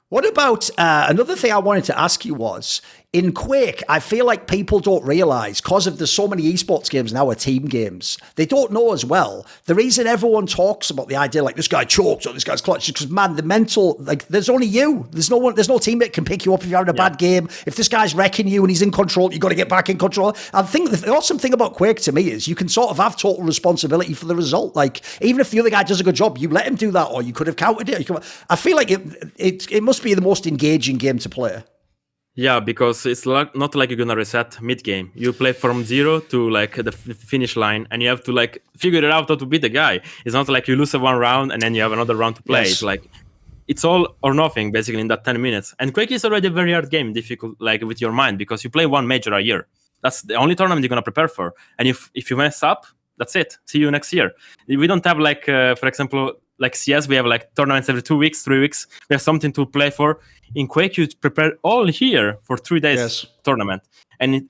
What about another thing I wanted to ask you was, in Quake, I feel like people don't realize, because of there's so many esports games now are team games, they don't know as well. The reason everyone talks about the idea like this guy choked or this guy's clutch is because, man, the mental, like, there's only you. There's no teammate can pick you up if you're having a bad game. If this guy's wrecking you and he's in control, you got to get back in control. I think the awesome thing about Quake to me is you can sort of have total responsibility for the result. Like, even if the other guy does a good job, you let him do that, or you could have countered it. I feel like it must be the most engaging game to play. Yeah, because it's not like you're gonna reset mid-game. You play from 0 to like the finish line, and you have to like figure it out how to beat the guy. It's not like you lose one round and then you have another round to play. Yes. It's like it's all or nothing basically in that 10 minutes. And Quake is already a very hard game, difficult like with your mind, because you play 1 major a year. That's the only tournament you're gonna prepare for. And if you mess up, that's it. See you next year. We don't have like for example, like CS, we have like tournaments every 2 weeks, 3 weeks. We have something to play for. In Quake, you prepare all year for 3 days tournament. And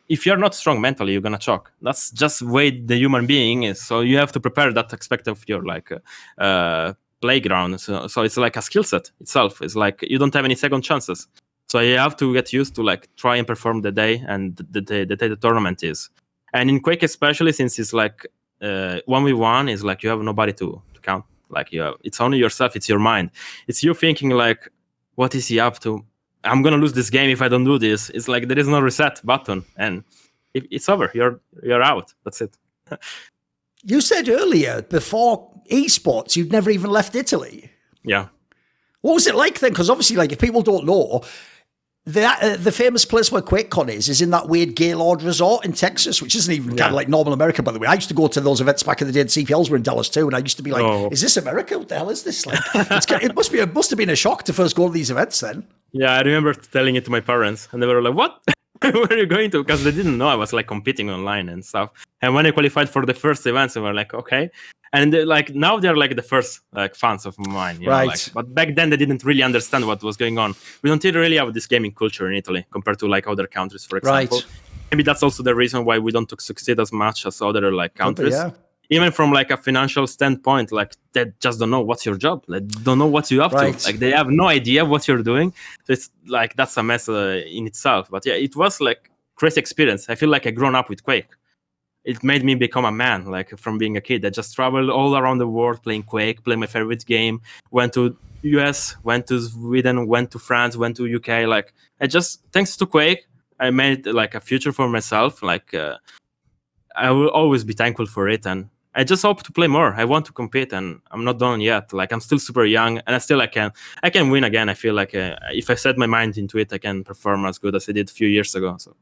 if you're not strong mentally, you're going to choke. That's just the way the human being is. So you have to prepare that aspect of your like playground. So it's like a skill set itself. It's like you don't have any second chances. So you have to get used to like try and perform the day and the day the tournament is. And in Quake especially, since it's like 1v1, is like you have nobody to count. Like it's only yourself, it's your mind. It's you thinking like, what is he up to? I'm gonna lose this game if I don't do this. It's like there is no reset button, and it's over. You're out. That's it. You said earlier, before esports, you'd never even left Italy. Yeah. What was it like then? Because obviously, like, if people don't know, the famous place where QuakeCon is in that weird Gaylord resort in Texas, which isn't even kind of like normal America, by the way. I used to go to those events back in the day, and CPLs were in Dallas too, and I used to be like, is this America? What the hell is this? Like, it must have been a shock to first go to these events then. Yeah, I remember telling it to my parents, and they were like, what? Where are you going to? Because they didn't know I was like competing online and stuff. And when I qualified for the first events, they were like, okay. And like now they're like the first like fans of mine, you know, like, but back then they didn't really understand what was going on. We don't really have this gaming culture in Italy compared to like other countries, for example. Maybe that's also the reason why we don't succeed as much as other like countries. Even from like a financial standpoint, like they just don't know what's your job. They don't know what you have to. Like they have no idea what you're doing. So it's like that's a mess in itself. But yeah, it was like crazy experience. I feel like I grown up with Quake. It made me become a man, like from being a kid. I just traveled all around the world playing Quake, playing my favorite game. Went to US, went to Sweden, went to France, went to UK. Like I just, thanks to Quake, I made like a future for myself. Like I will always be thankful for it, and I just hope to play more. I want to compete, and I'm not done yet. Like I'm still super young, and I can win again. I feel like if I set my mind into it, I can perform as good as I did a few years ago. So.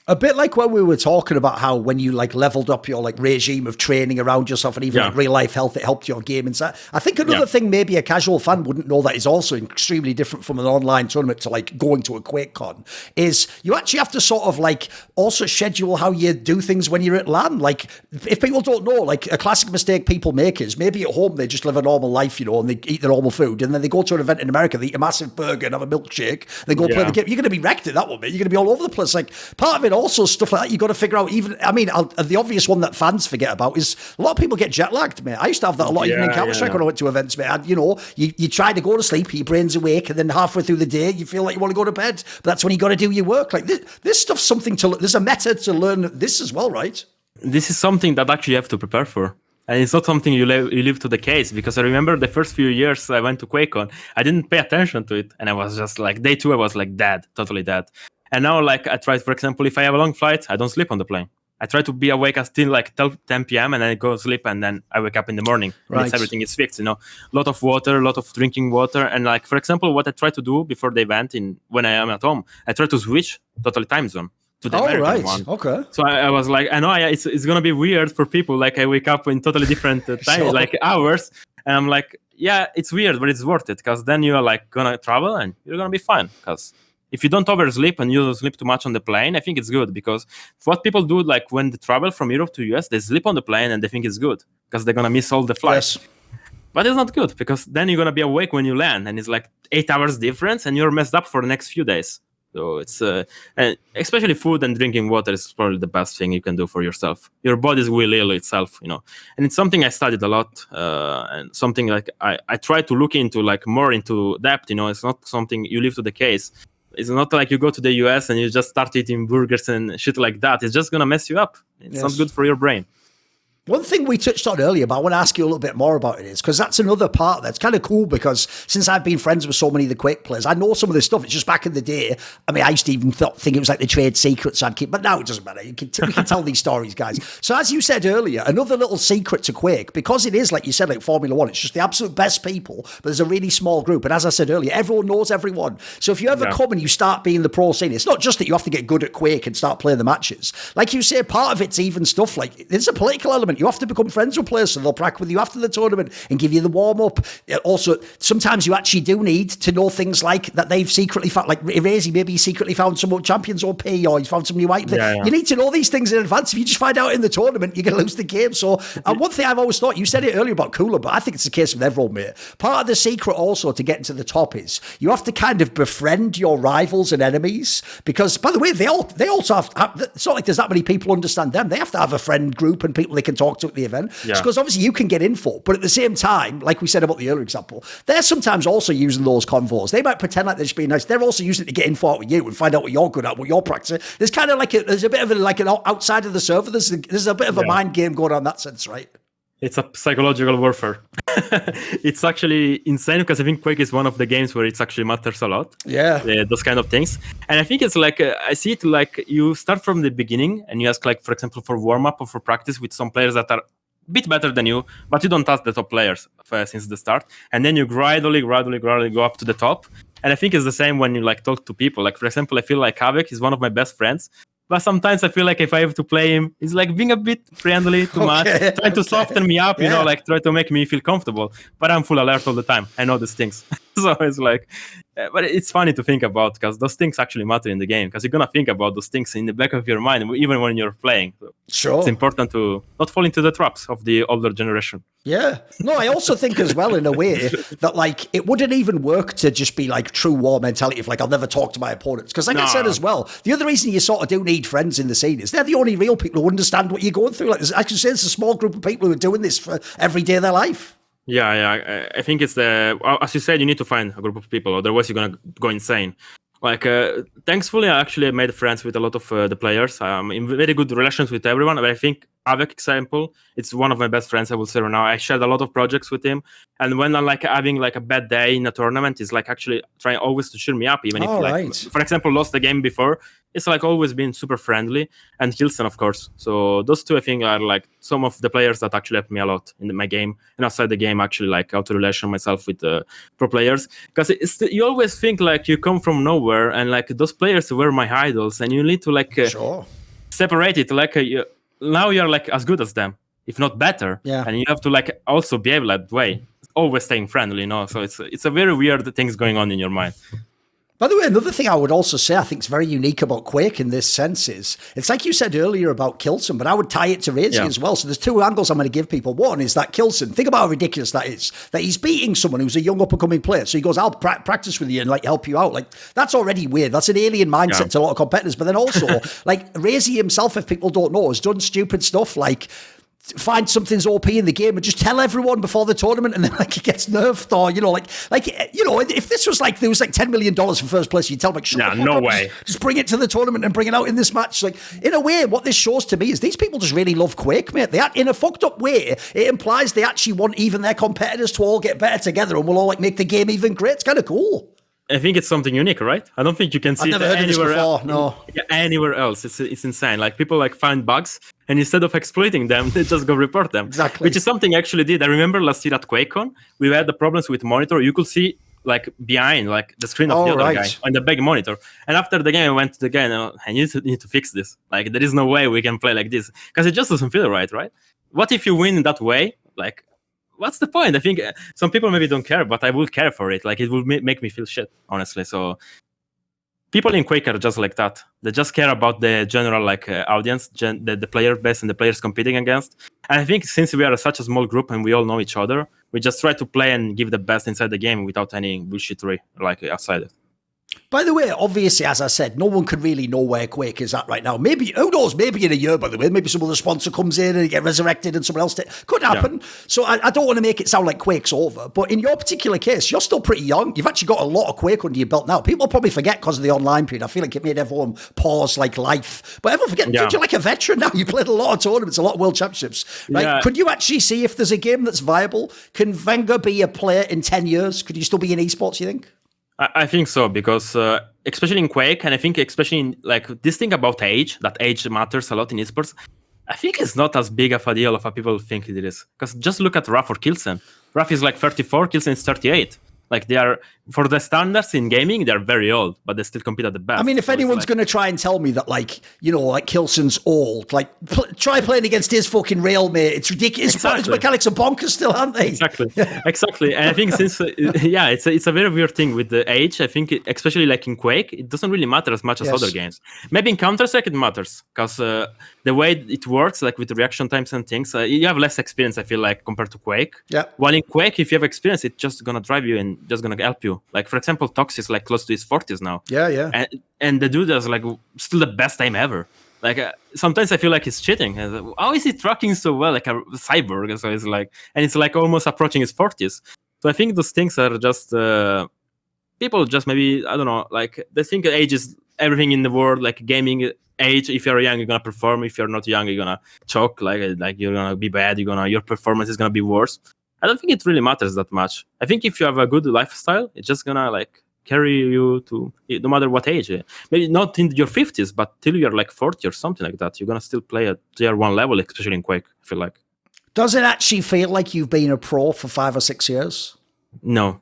A bit like when we were talking about how when you like leveled up your like regime of training around yourself and even like real life health, it helped your game inside. I think another thing maybe a casual fan wouldn't know that is also extremely different from an online tournament to like going to a QuakeCon is you actually have to sort of like also schedule how you do things when you're at LAN. Like if people don't know, like a classic mistake people make is maybe at home they just live a normal life, you know, and they eat their normal food, and then they go to an event in America, they eat a massive burger and have a milkshake, they go play the game. You're going to be wrecked at that one, mate. You're going to be all over the place. Like part of it and also stuff like that. You got to figure out. Even the obvious one that fans forget about is a lot of people get jet lagged, mate. I used to have that a lot even in Counter-Strike when I went to events, mate. You try to go to sleep, your brain's awake, and then halfway through the day you feel like you want to go to bed. But that's when you got to do your work. Like this stuff's something to. There's a method to learn this as well, right? This is something that actually you have to prepare for. And it's not something you leave to the case, because I remember the first few years I went to QuakeCon, I didn't pay attention to it, and I was just like, day 2 I was like dead, totally dead. And now, like, I try, for example, if I have a long flight, I don't sleep on the plane. I try to be awake until like 10 p.m. and then I go to sleep, and then I wake up in the morning. Right. Everything is fixed, A lot of water, a lot of drinking water. And like, for example, what I try to do before the event when I am at home, I try to switch totally time zone to the American one. Okay. So I was like, I know it's going to be weird for people. Like, I wake up in totally different time, like hours. And I'm like, yeah, it's weird, but it's worth it, because then you are like going to travel and you're going to be fine. Because if you don't oversleep and you don't sleep too much on the plane, I think it's good, because what people do, like when they travel from Europe to US, they sleep on the plane and they think it's good because they're going to miss all the flights. Yes. But it's not good, because then you're going to be awake when you land, and it's like 8 hours difference and you're messed up for the next few days. So it's, and especially food and drinking water is probably the best thing you can do for yourself. Your body will heal itself, And it's something I studied a lot, and something like I try to look into, like more into depth, It's not something you leave to the case. It's not like you go to the US and you just start eating burgers and shit like that. It's just going to mess you up. It's not good for your brain. One thing we touched on earlier, but I want to ask you a little bit more about it, is because that's another part that's kind of cool, because since I've been friends with so many of the Quake players, I know some of this stuff. It's just back in the day. I mean, I used to even think it was like the trade secrets I'd keep, but now it doesn't matter. We can tell these stories, guys. So as you said earlier, another little secret to Quake, because it is, like you said, like Formula One, it's just the absolute best people, but there's a really small group. And as I said earlier, everyone knows everyone. So if you ever come and you start being the pro scene, it's not just that you have to get good at Quake and start playing the matches. Like you say, part of it's even stuff like, there's a political element. You have to become friends with players, so they'll prac with you after the tournament and give you the warm-up. Also, sometimes you actually do need to know things like that they've secretly found, like RAISY, maybe he secretly found some champions OP, or he's found some new item. You need to know these things in advance. If you just find out in the tournament, you're going to lose the game. So one thing I've always thought, you said it earlier about Cooler, but I think it's the case with everyone, mate. Part of the secret also to getting to the top is you have to kind of befriend your rivals and enemies, because, by the way, they also have, it's not like there's that many people understand them. They have to have a friend group and people they can talk to at the event. Because obviously you can get info, but at the same time, like we said about the earlier example, they're sometimes also using those convos. They might pretend like they're just being nice. They're also using it to get info out with you and find out what you're good at, what you're practicing. There's kind of like there's a bit of an outside of the server. There's a bit of a mind game going on in that sense, right? It's a psychological warfare. It's actually insane, because I think Quake is one of the games where it actually matters a lot. Those kind of things. And I think it's like, I see it like you start from the beginning and you ask, like, for example, for warm-up or for practice with some players that are a bit better than you, but you don't touch the top players since the start. And then you gradually go up to the top. And I think it's the same when you like talk to people. Like, for example, I feel like Havoc is one of my best friends. But sometimes I feel like if I have to play him, he's like being a bit friendly too much, trying to soften me up, like try to make me feel comfortable. But I'm full alert all the time. I know these things. So it's like, but it's funny to think about, because those things actually matter in the game, because you're going to think about those things in the back of your mind, even when you're playing. So sure. It's important to not fall into the traps of the older generation. Yeah. No, I also think as well, in a way, that like it wouldn't even work to just be like true war mentality of like, I'll never talk to my opponents. Because like I said as well, the other reason you sort of do need friends in the scene is they're the only real people who understand what you're going through. Like, I can say it's a small group of people who are doing this for every day of their life. Yeah. I think it's as you said, you need to find a group of people, otherwise you're gonna go insane. Like, thankfully, I actually made friends with a lot of the players. I'm in very good relations with everyone. But I think Avec example, it's one of my best friends, I will say right now. I shared a lot of projects with him. And when I'm like having like a bad day in a tournament, he's like actually trying always to cheer me up, even if like, for example, lost the game before. It's like always been super friendly. And Hilson, of course. So those two, I think, are like some of the players that actually helped me a lot in my game. And outside the game, actually, like how to relation myself with pro players. Because you always think like you come from nowhere, and like those players were my idols. And you need to like separate it. Like now you're like as good as them, if not better. Yeah. And you have to like also behave that way. Always staying friendly, So it's a very weird things going on in your mind. By the way, another thing I would also say I think is very unique about Quake in this sense is, it's like you said earlier about Kilson, but I would tie it to RAISY as well. So there's two angles I'm going to give people. One is that Kilson, think about how ridiculous that is, that he's beating someone who's a young up-and-coming player. So he goes, I'll practice with you and like help you out. Like, that's already weird. That's an alien mindset to a lot of competitors. But then also, like RAISY himself, if people don't know, has done stupid stuff like find something's OP in the game and just tell everyone before the tournament, and then like it gets nerfed, or if this was like there was like $10 million for first place, you tell them like no way, just bring it to the tournament and bring it out in this match. Like, in a way, what this shows to me is these people just really love Quake, mate. They in a fucked up way, it implies they actually want even their competitors to all get better together and we'll all like make the game even great. It's kind of cool. I think it's something unique, right? I don't think you can see it anywhere else. No. Anywhere else. It's insane. Like, people like find bugs, and instead of exploiting them, they just go report them. Exactly. Which is something I actually did. I remember last year at QuakeCon, we had the problems with monitor. You could see like behind like the screen of the other guy on the big monitor. And after the game, I went to the guy and I need to fix this. Like, there is no way we can play like this, because it just doesn't feel right? What if you win in that way? Like, what's the point? I think some people maybe don't care, but I will care for it. Like, it will make me feel shit, honestly. So people in Quake are just like that. They just care about the general like audience, the player base and the players competing against. And I think since we are such a small group and we all know each other, we just try to play and give the best inside the game without any bullshittery like outside it. By the way, obviously, as I said, no one could really know where Quake is at right now. Maybe, who knows, maybe in a year, by the way, maybe some other sponsor comes in and get resurrected and someone else could happen. Yeah. So I don't want to make it sound like Quake's over, but in your particular case, you're still pretty young. You've actually got a lot of Quake under your belt now. People probably forget because of the online period. I feel like it made everyone pause like life. But everyone forget, dude, you're like a veteran now. You played a lot of tournaments, a lot of world championships. Right? Yeah. Could you actually see if there's a game that's viable? Can vengeuR be a player in 10 years? Could you still be in esports, you think? I think so, because especially in Quake, and I think especially in like this thing about age, that age matters a lot in esports. I think it's not as big of a deal of what people think it is. Because just look at rapha or Kilson. Rapha is like 34, Kilson is 38. Like, they are, for the standards in gaming, they're very old, but they still compete at the best. I mean, if anyone's going to try and tell me that, like, like Kilson's old, like, try playing against his fucking real mate. It's ridiculous. Exactly. His mechanics are bonkers still, aren't they? Exactly. And I think since, it's a very weird thing with the age. I think, especially like in Quake, it doesn't really matter as much as other games. Maybe in Counter-Strike it matters, because the way it works, like with the reaction times and things, you have less experience, I feel like, compared to Quake. Yeah. While in Quake, if you have experience, it's just going to drive you and just going to help you. Like, for example, Tox is like close to his 40s now. Yeah. And the dude has like still the best time ever. Like, sometimes I feel like he's cheating. How is he tracking so well, like a cyborg? So it's like, and it's like almost approaching his 40s. So I think those things are just people just maybe, I don't know, like they think age is everything in the world. Like, gaming age, if you're young, you're gonna perform. If you're not young, you're gonna choke. Like you're gonna be bad. Your performance is gonna be worse. I don't think it really matters that much. I think if you have a good lifestyle, it's just gonna like carry you to no matter what age. Maybe not in your 50s, but till you're like 40 or something like that, you're gonna still play at tier 1 level, especially in Quake, I feel like. Does it actually feel like you've been a pro for 5 or 6 years? No,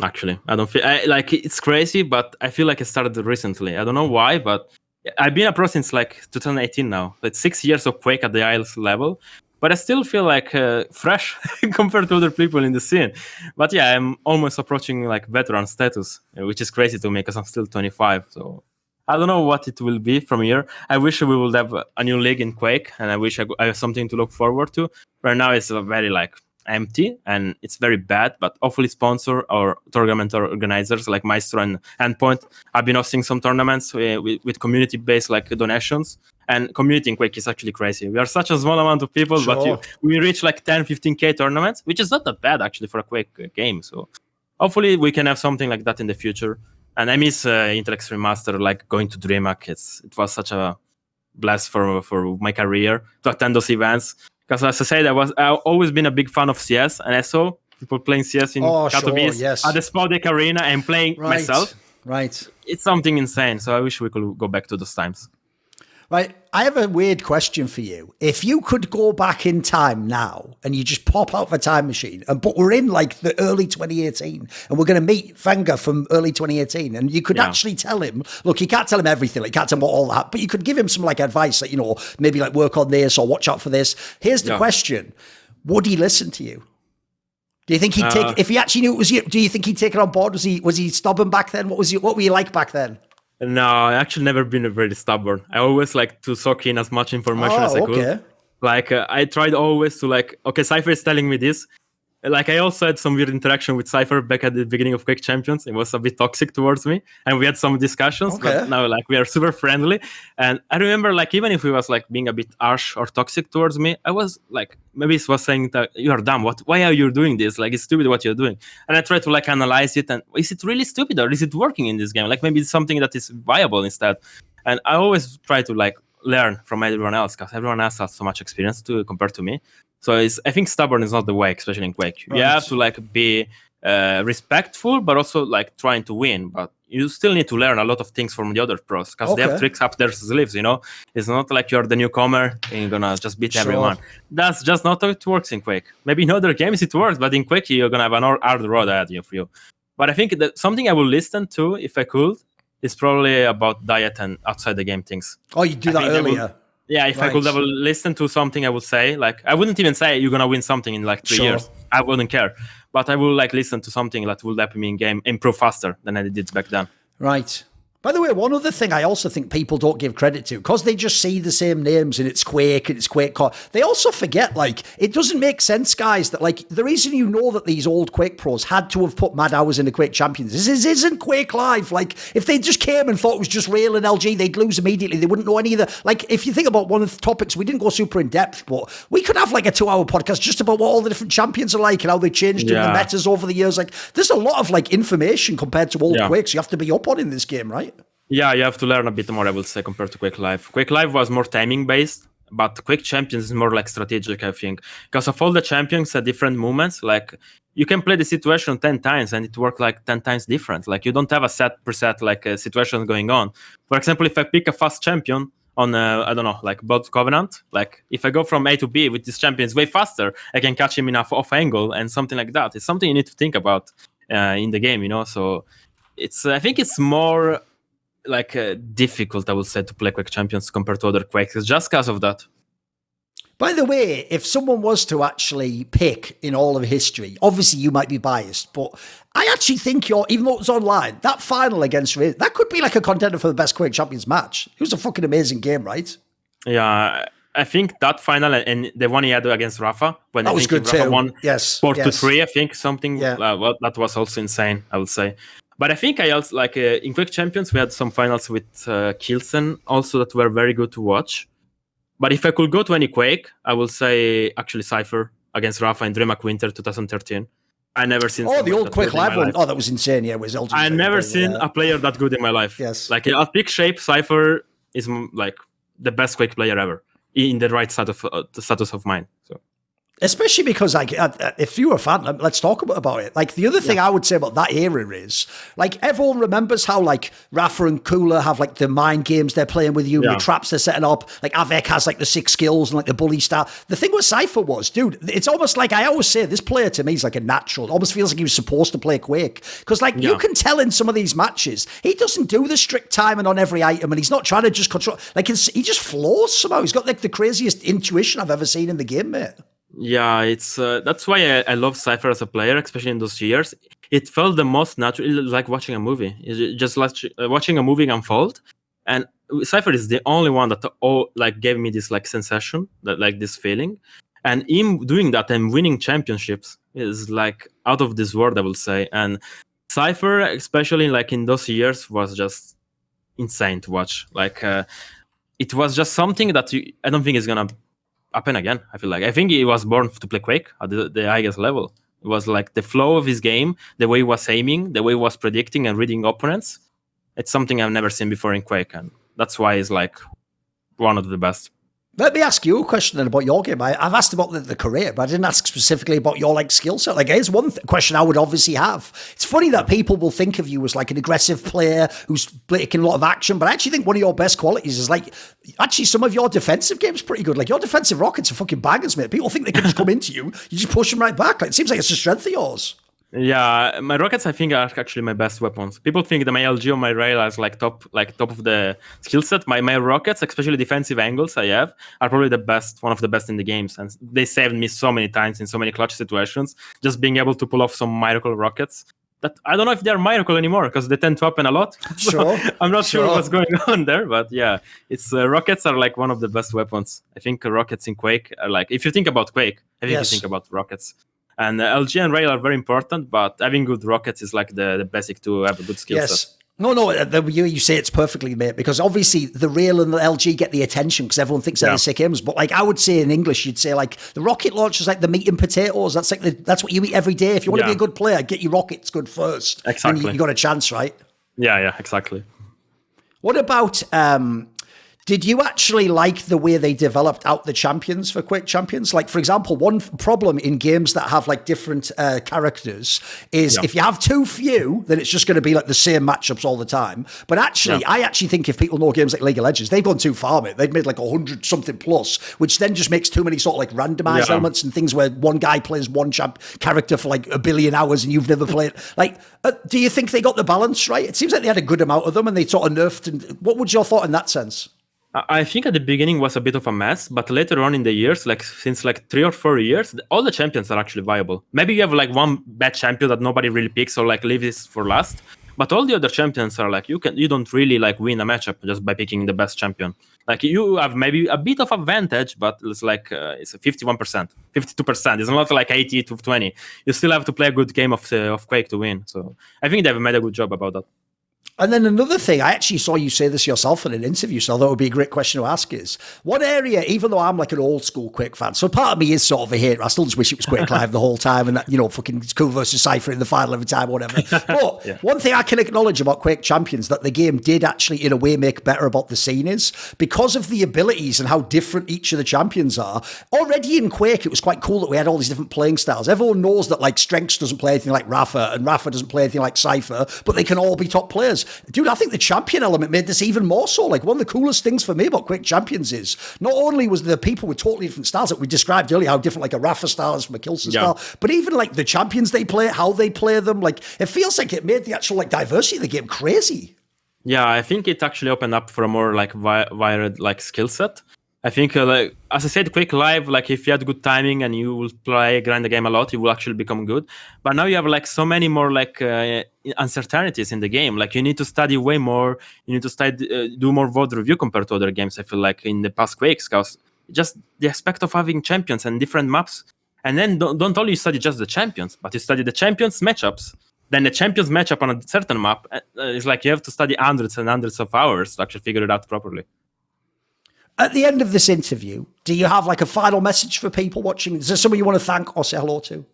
actually, I don't feel like it's crazy, but I feel like it started recently. I don't know why, but I've been a pro since like 2018 now. Like 6 years of Quake at the IELTS level. But I still feel like fresh compared to other people in the scene. But yeah, I'm almost approaching like veteran status, which is crazy to me because I'm still 25. So I don't know what it will be from here. I wish we would have a new league in Quake, and I wish I have something to look forward to. Right now it's very like empty and it's very bad, but hopefully sponsor or tournament organizers like Myztro and Endpoint have been hosting some tournaments with community-based like donations. And community in Quake is actually crazy. We are such a small amount of people, but we reach like 10, 15K tournaments, which is not that bad actually for a Quake game. So hopefully we can have something like that in the future. And I miss Intel Extreme Master, like going to DreamHack. It was such a blast for my career to attend those events. Because as I said, I've always been a big fan of CS, and I saw people playing CS in Katowice at the Spodek Arena and playing myself. Right. It's something insane. So I wish we could go back to those times. Right. I have a weird question for you. If you could go back in time now and you just pop out of a time machine, but we're in like the early 2018 and we're going to meet vengeuR from early 2018, and you could actually tell him, look, you can't tell him everything, like, you can't tell him all that, but you could give him some like advice, like, maybe like work on this or watch out for this. Here's the question. Would he listen to you? Do you think he'd take, if he actually knew it was you, do you think he'd take it on board? Was he stubborn back then? What were you like back then? No, I actually never been very stubborn. I always like to soak in as much information as I could. Like I tried always to like, okay, Cypher is telling me this. Like I also had some weird interaction with Cypher back at the beginning of Quake Champions. It was a bit toxic towards me, and we had some discussions. But now, like, we are super friendly. And I remember, like, even if he was like being a bit harsh or toxic towards me, I was like, maybe he was saying that you are dumb. Why are you doing this? Like, it's stupid what you're doing. And I try to like analyze it. And is it really stupid or is it working in this game? Like, maybe it's something that is viable instead. And I always try to like learn from everyone else because everyone else has so much experience to compare to me. So I think stubborn is not the way, especially in Quake. Right. You have to like be respectful, but also like trying to win. But you still need to learn a lot of things from the other pros because they have tricks up their sleeves. You know, it's not like you're the newcomer and you're gonna just beat everyone. That's just not how it works in Quake. Maybe in other games it works, but in Quake you're gonna have an hard road ahead of you. But I think that something I will listen to if I could is probably about diet and outside the game things. Oh, you do that earlier. Yeah, if I could ever listen to something, I would say, like, I wouldn't even say you're going to win something in like 3 years. I wouldn't care. But I would like listen to something that would help me in game improve faster than I did back then. Right. By the way, one other thing I also think people don't give credit to, because they just see the same names and it's Quake and it's Quake, they also forget, like, it doesn't make sense, guys, that, like, the reason you know that these old Quake pros had to have put mad hours into Quake Champions isn't QuakeLive. Like, if they just came and thought it was just Rail and LG, they'd lose immediately. They wouldn't know any of the, like, if you think about one of the topics, we didn't go super in depth, but we could have, like, a 2-hour podcast just about what all the different champions are like and how they changed in the metas over the years. Like, there's a lot of, like, information compared to old Quakes you have to be up on in this game, right? Yeah, you have to learn a bit more, I would say, compared to QuakeLive. QuakeLive was more timing-based, but Quake Champions is more like strategic, I think. Because of all the champions at different movements, like, you can play the situation 10 times and it works like 10 times different. Like, you don't have a set per set, like, a situation going on. For example, if I pick a fast champion on, I don't know, like Blood Covenant, like, if I go from A to B with this champion, it's way faster. I can catch him in an off angle and something like that. It's something you need to think about in the game, you know? So, I think it's more like difficult, I would say, to play Quake Champions compared to other Quakes, just because of that. By the way, if someone was to actually pick in all of history, obviously you might be biased, but I actually think even though it's online, that final against RAISY, that could be like a contender for the best Quake Champions match. It was a fucking amazing game, right? Yeah, I think that final and the one he had against Rapha, when that was good too. Won 4-3, I think something. Well, that was also insane, I would say. But I think I also, like, in Quake Champions, we had some finals with Kilsen also that were very good to watch. But if I could go to any Quake, I will say actually Cypher against Rapha in DreamHack Winter 2013. I never seen. Oh, the old QuakeLive one. Oh, that was insane. Yeah, it was. I never seen a player that good in my life. Yes. Like, at peak shape, Cypher is like the best Quake player ever in the right status of mind. So. Especially because, like, if you're a fan, let's talk about it. Like, the other thing I would say about that era is, like, everyone remembers how, like, Rapha and Cooler have, like, the mind games they're playing with you, the traps they're setting up. Like, Avec has, like, the 6 skills and, like, the bully style. The thing with Cypher was, dude, it's almost like, I always say, this player to me is like a natural. It almost feels like he was supposed to play Quake. Because, like, you can tell in some of these matches, he doesn't do the strict timing on every item and he's not trying to just control. Like, he just flows somehow. He's got, like, the craziest intuition I've ever seen in the game, mate. Yeah, it's that's why I love Cypher as a player, especially in those years. It felt the most natural, like watching a movie. It's just like watching a movie unfold. And Cypher is the only one that gave me this like sensation, that like this feeling. And him doing that and winning championships is like out of this world, I will say. And Cypher, especially like in those years, was just insane to watch. Like it was just something that I don't think is gonna happen again. I think he was born to play Quake at the highest level. It was like the flow of his game, the way he was aiming, the way he was predicting and reading opponents. It's something I've never seen before in Quake, and that's why he's like one of the best. Let me ask you a question then about your game. I've asked about the career, but I didn't ask specifically about your like skill set. Like, here's one question I would obviously have. It's funny that people will think of you as like an aggressive player who's taking a lot of action, but I actually think one of your best qualities is like, actually some of your defensive game's pretty good. Like, your defensive rockets are fucking bangers, mate. People think they can just come into you. You just push them right back. Like, it seems like it's a strength of yours. Yeah, my rockets I think are actually my best weapons. People think that my LG or my rail is like top of the skill set. My rockets, especially defensive angles I have, are probably the best, one of the best in the games, and they saved me so many times in so many clutch situations. Just being able to pull off some miracle rockets. That I don't know if they're miracle anymore because they tend to happen a lot. So Sure. I'm not sure what's going on there, but yeah, it's rockets are like one of the best weapons. I think rockets in Quake are like, if you think about Quake, I think you think about rockets. And LG and rail are very important, but having good rockets is like the basic to have a good skill set. No, you say it's perfectly, mate, because obviously the rail and the LG get the attention because everyone thinks they're the sick aims. But like I would say in English, you'd say like the rocket launcher is like the meat and potatoes. That's like that's what you eat every day. If you want to be a good player, get your rockets good first. Exactly. And you got a chance, right? Yeah, exactly. What about did you actually like the way they developed out the champions for Quake Champions? Like, for example, one problem in games that have like different characters is if you have too few, then it's just going to be like the same matchups all the time. But actually, I actually think if people know games like League of Legends, they've gone too far, mate. They've made like 100 something plus, which then just makes too many sort of like randomized elements and things where one guy plays one character for like 1 billion hours and you've never played. Like, do you think they got the balance right? It seems like they had a good amount of them and they sort of nerfed. And what was your thought in that sense? I think at the beginning was a bit of a mess, but later on in the years, like since like 3 or 4 years, all the champions are actually viable. Maybe you have like one bad champion that nobody really picks or like leave this for last, but all the other champions are like you don't really like win a matchup just by picking the best champion. Like you have maybe a bit of advantage, but it's like it's a 51%, 52%. It's not like 80 to 20. You still have to play a good game of Quake to win. So I think they've made a good job about that. And then another thing, I actually saw you say this yourself in an interview, so that would be a great question to ask is, what area, even though I'm like an old school Quake fan, so part of me is sort of a hater, I still just wish it was QuakeLive the whole time and that, you know, fucking cool versus Cypher in the final every time or whatever. But one thing I can acknowledge about Quake Champions that the game did actually in a way make better about the scene is, because of the abilities and how different each of the champions are, already in Quake it was quite cool that we had all these different playing styles. Everyone knows that like Strengths doesn't play anything like Rapha and Rapha doesn't play anything like Cypher, but they can all be top players. Dude, I think the champion element made this even more so. Like one of the coolest things for me about Quake Champions is not only was the people with totally different styles that we described earlier, how different like a Rapha style is from a Kilson style, but even like the champions they play, how they play them, like it feels like it made the actual like diversity of the game crazy. Yeah, I think it actually opened up for a more like varied like skill set. I think, like as I said, QuakeLive, like if you had good timing and you will grind the game a lot, you will actually become good. But now you have like so many more like uncertainties in the game. Like you need to study way more. You need to study, do more VOD review compared to other games. I feel like in the past Quakes, because just the aspect of having champions and different maps. And then don't only study just the champions, but you study the champions matchups. Then the champions matchup on a certain map is like you have to study hundreds and hundreds of hours to actually figure it out properly. At the end of this interview, do you have like a final message for people watching? Is there someone you want to thank or say hello to?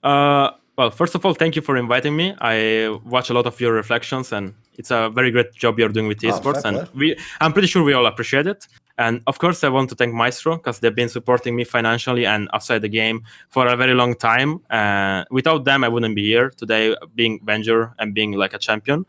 Well, first of all, thank you for inviting me. I watch a lot of your reflections, and it's a very great job you're doing with esports. And I'm pretty sure we all appreciate it. And of course, I want to thank Myztro because they've been supporting me financially and outside the game for a very long time. Without them, I wouldn't be here today, being vengeuR and being like a champion.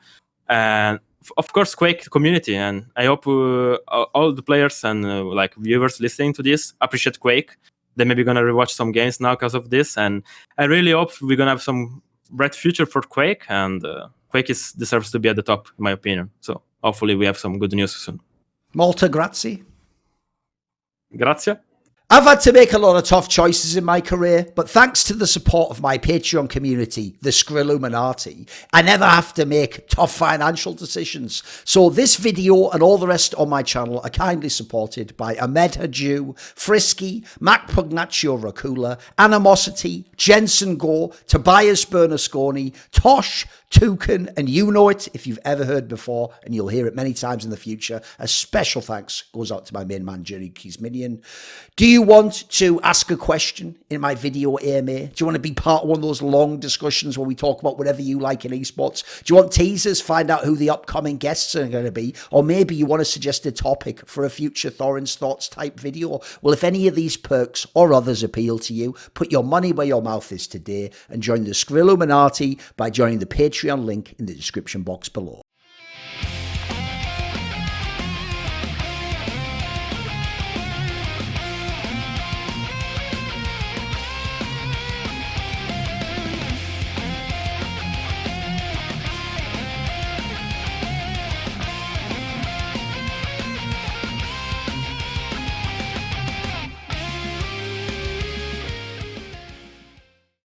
And of course, Quake community, and I hope all the players and like viewers listening to this appreciate Quake. They may be gonna rewatch some games now because of this, and I really hope we're gonna have some bright future for Quake. And Quake deserves to be at the top, in my opinion. So hopefully, we have some good news soon. Molto grazie. Grazie. I've had to make a lot of tough choices in my career, but thanks to the support of my Patreon community, the Skrilluminati, I never have to make tough financial decisions. So this video and all the rest on my channel are kindly supported by Ahmed Haju, Frisky, Mac Pugnaccio Racula, Animosity, Jensen Gore, Tobias Bernasconi, Tosh, Toucan, and you know it if you've ever heard before, and you'll hear it many times in the future. A special thanks goes out to my main man, Jerry Keys Minion. Do you want to ask a question in my video AMA? Do you want to be part of one of those long discussions where we talk about whatever you like in esports? Do you want teasers, find out who the upcoming guests are going to be? Or maybe you want to suggest a topic for a future Thorin's Thoughts type video? Well, if any of these perks or others appeal to you, put your money where your mouth is today and join the Skrilluminati by joining the Patreon link in the description box below.